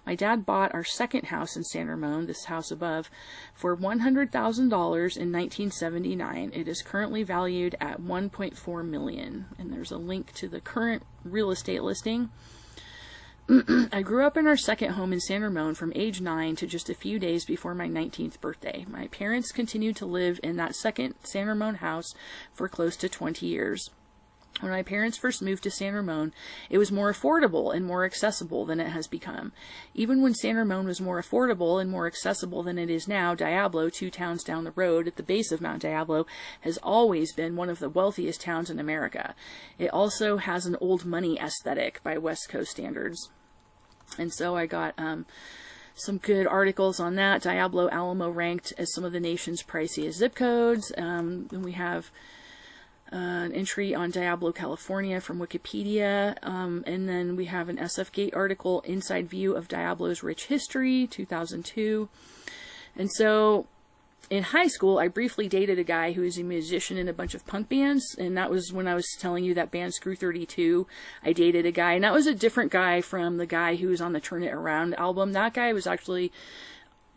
My dad bought our second house in San Ramon, this house above, for $100,000 in 1979. It is currently valued at $1.4 million. And there's a link to the current real estate listing. I grew up in our second home in San Ramon from age 9 to just a few days before my 19th birthday. My parents continued to live in that second San Ramon house for close to 20 years. When my parents first moved to San Ramon, it was more affordable and more accessible than it has become. Even when San Ramon was more affordable and more accessible than it is now, Diablo, 2 towns down the road at the base of Mount Diablo, has always been one of the wealthiest towns in America. It also has an old money aesthetic by West Coast standards. And so I got some good articles on that. Diablo, Alamo ranked as some of the nation's priciest zip codes. And we have an entry on Diablo, California from Wikipedia, and then we have an SF Gate article, Inside View of Diablo's Rich History, 2002. And so in high school, I briefly dated a guy who was a musician in a bunch of punk bands, and that was when I was telling you that band Screw 32. I dated a guy, and that was a different guy from the guy who was on the Turn It Around album. That guy was actually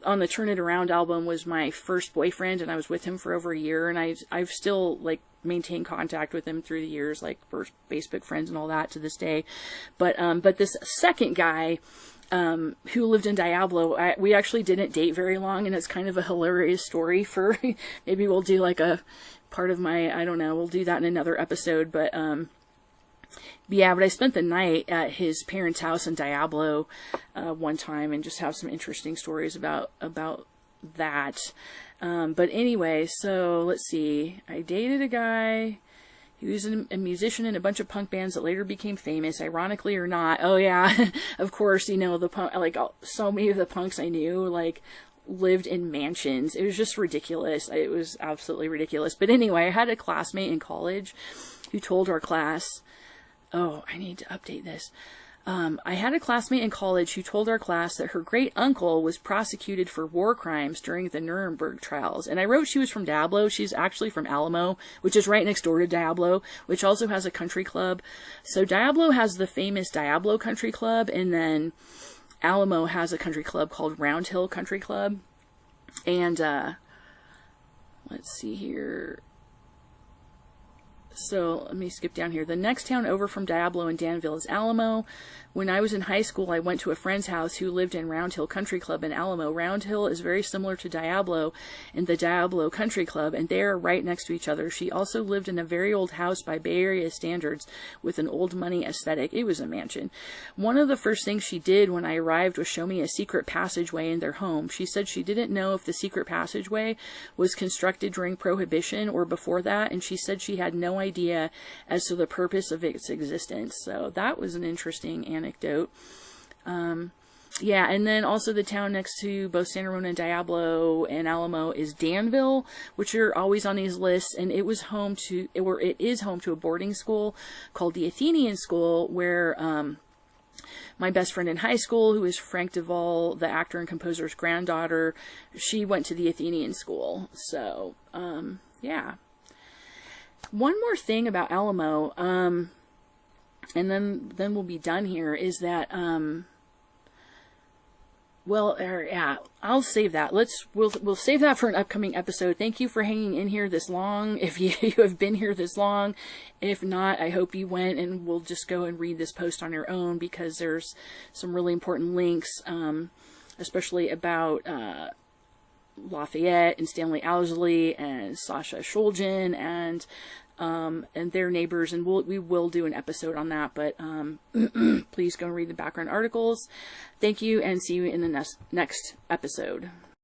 on the Turn It Around album, was my first boyfriend, and I was with him for over a year, and I've still, like, maintained contact with him through the years, like, we're Facebook friends and all that to this day. But this second guy, who lived in Diablo, we actually didn't date very long, and it's kind of a hilarious story for, maybe we'll do like a part of my, I don't know, we'll do that in another episode, but yeah, but I spent the night at his parents' house in Diablo, one time, and just have some interesting stories about that. But anyway, so let's see, I dated a guy. He was a musician in a bunch of punk bands that later became famous, ironically or not. Oh yeah, of course, you know, the punk, like, so many of the punks I knew, like, lived in mansions. It was just ridiculous. It was absolutely ridiculous. But anyway, I had a classmate in college who told our class, oh, I need to update this. I had a classmate in college who told our class that her great uncle was prosecuted for war crimes during the Nuremberg trials. And I wrote she was from Diablo. She's actually from Alamo, which is right next door to Diablo, which also has a country club. So Diablo has the famous Diablo Country Club, and then Alamo has a country club called Round Hill Country Club. And let's see here. So let me skip down here. The next town over from Diablo and Danville is Alamo. When I was in high school, I went to a friend's house who lived in Round Hill Country Club in Alamo. Round Hill is very similar to Diablo and the Diablo Country Club, and they are right next to each other. She also lived in a very old house by Bay Area standards with an old money aesthetic. It was a mansion. One of the first things she did when I arrived was show me a secret passageway in their home. She said she didn't know if the secret passageway was constructed during Prohibition or before that, and she said she had no idea as to the purpose of its existence. So that was an interesting anecdote. Yeah, and then also the town next to both Santa Rosa and Diablo and Alamo is Danville, which are always on these lists, and it is home to a boarding school called the Athenian School, where my best friend in high school, who is Frank Duvall, the actor and composer's granddaughter, she went to the Athenian School. So, yeah. One more thing about Alamo, and then we'll be done here, is that, yeah, I'll save that. We'll save that for an upcoming episode. Thank you for hanging in here this long, if you have been here this long. If not, I hope you went, and we'll just go and read this post on your own, because there's some really important links, especially about, Lafayette and Stanley Owsley and Sasha Shulgin and their neighbors, and we will do an episode on that, but please go and read the background articles. Thank you, and see you in the next episode.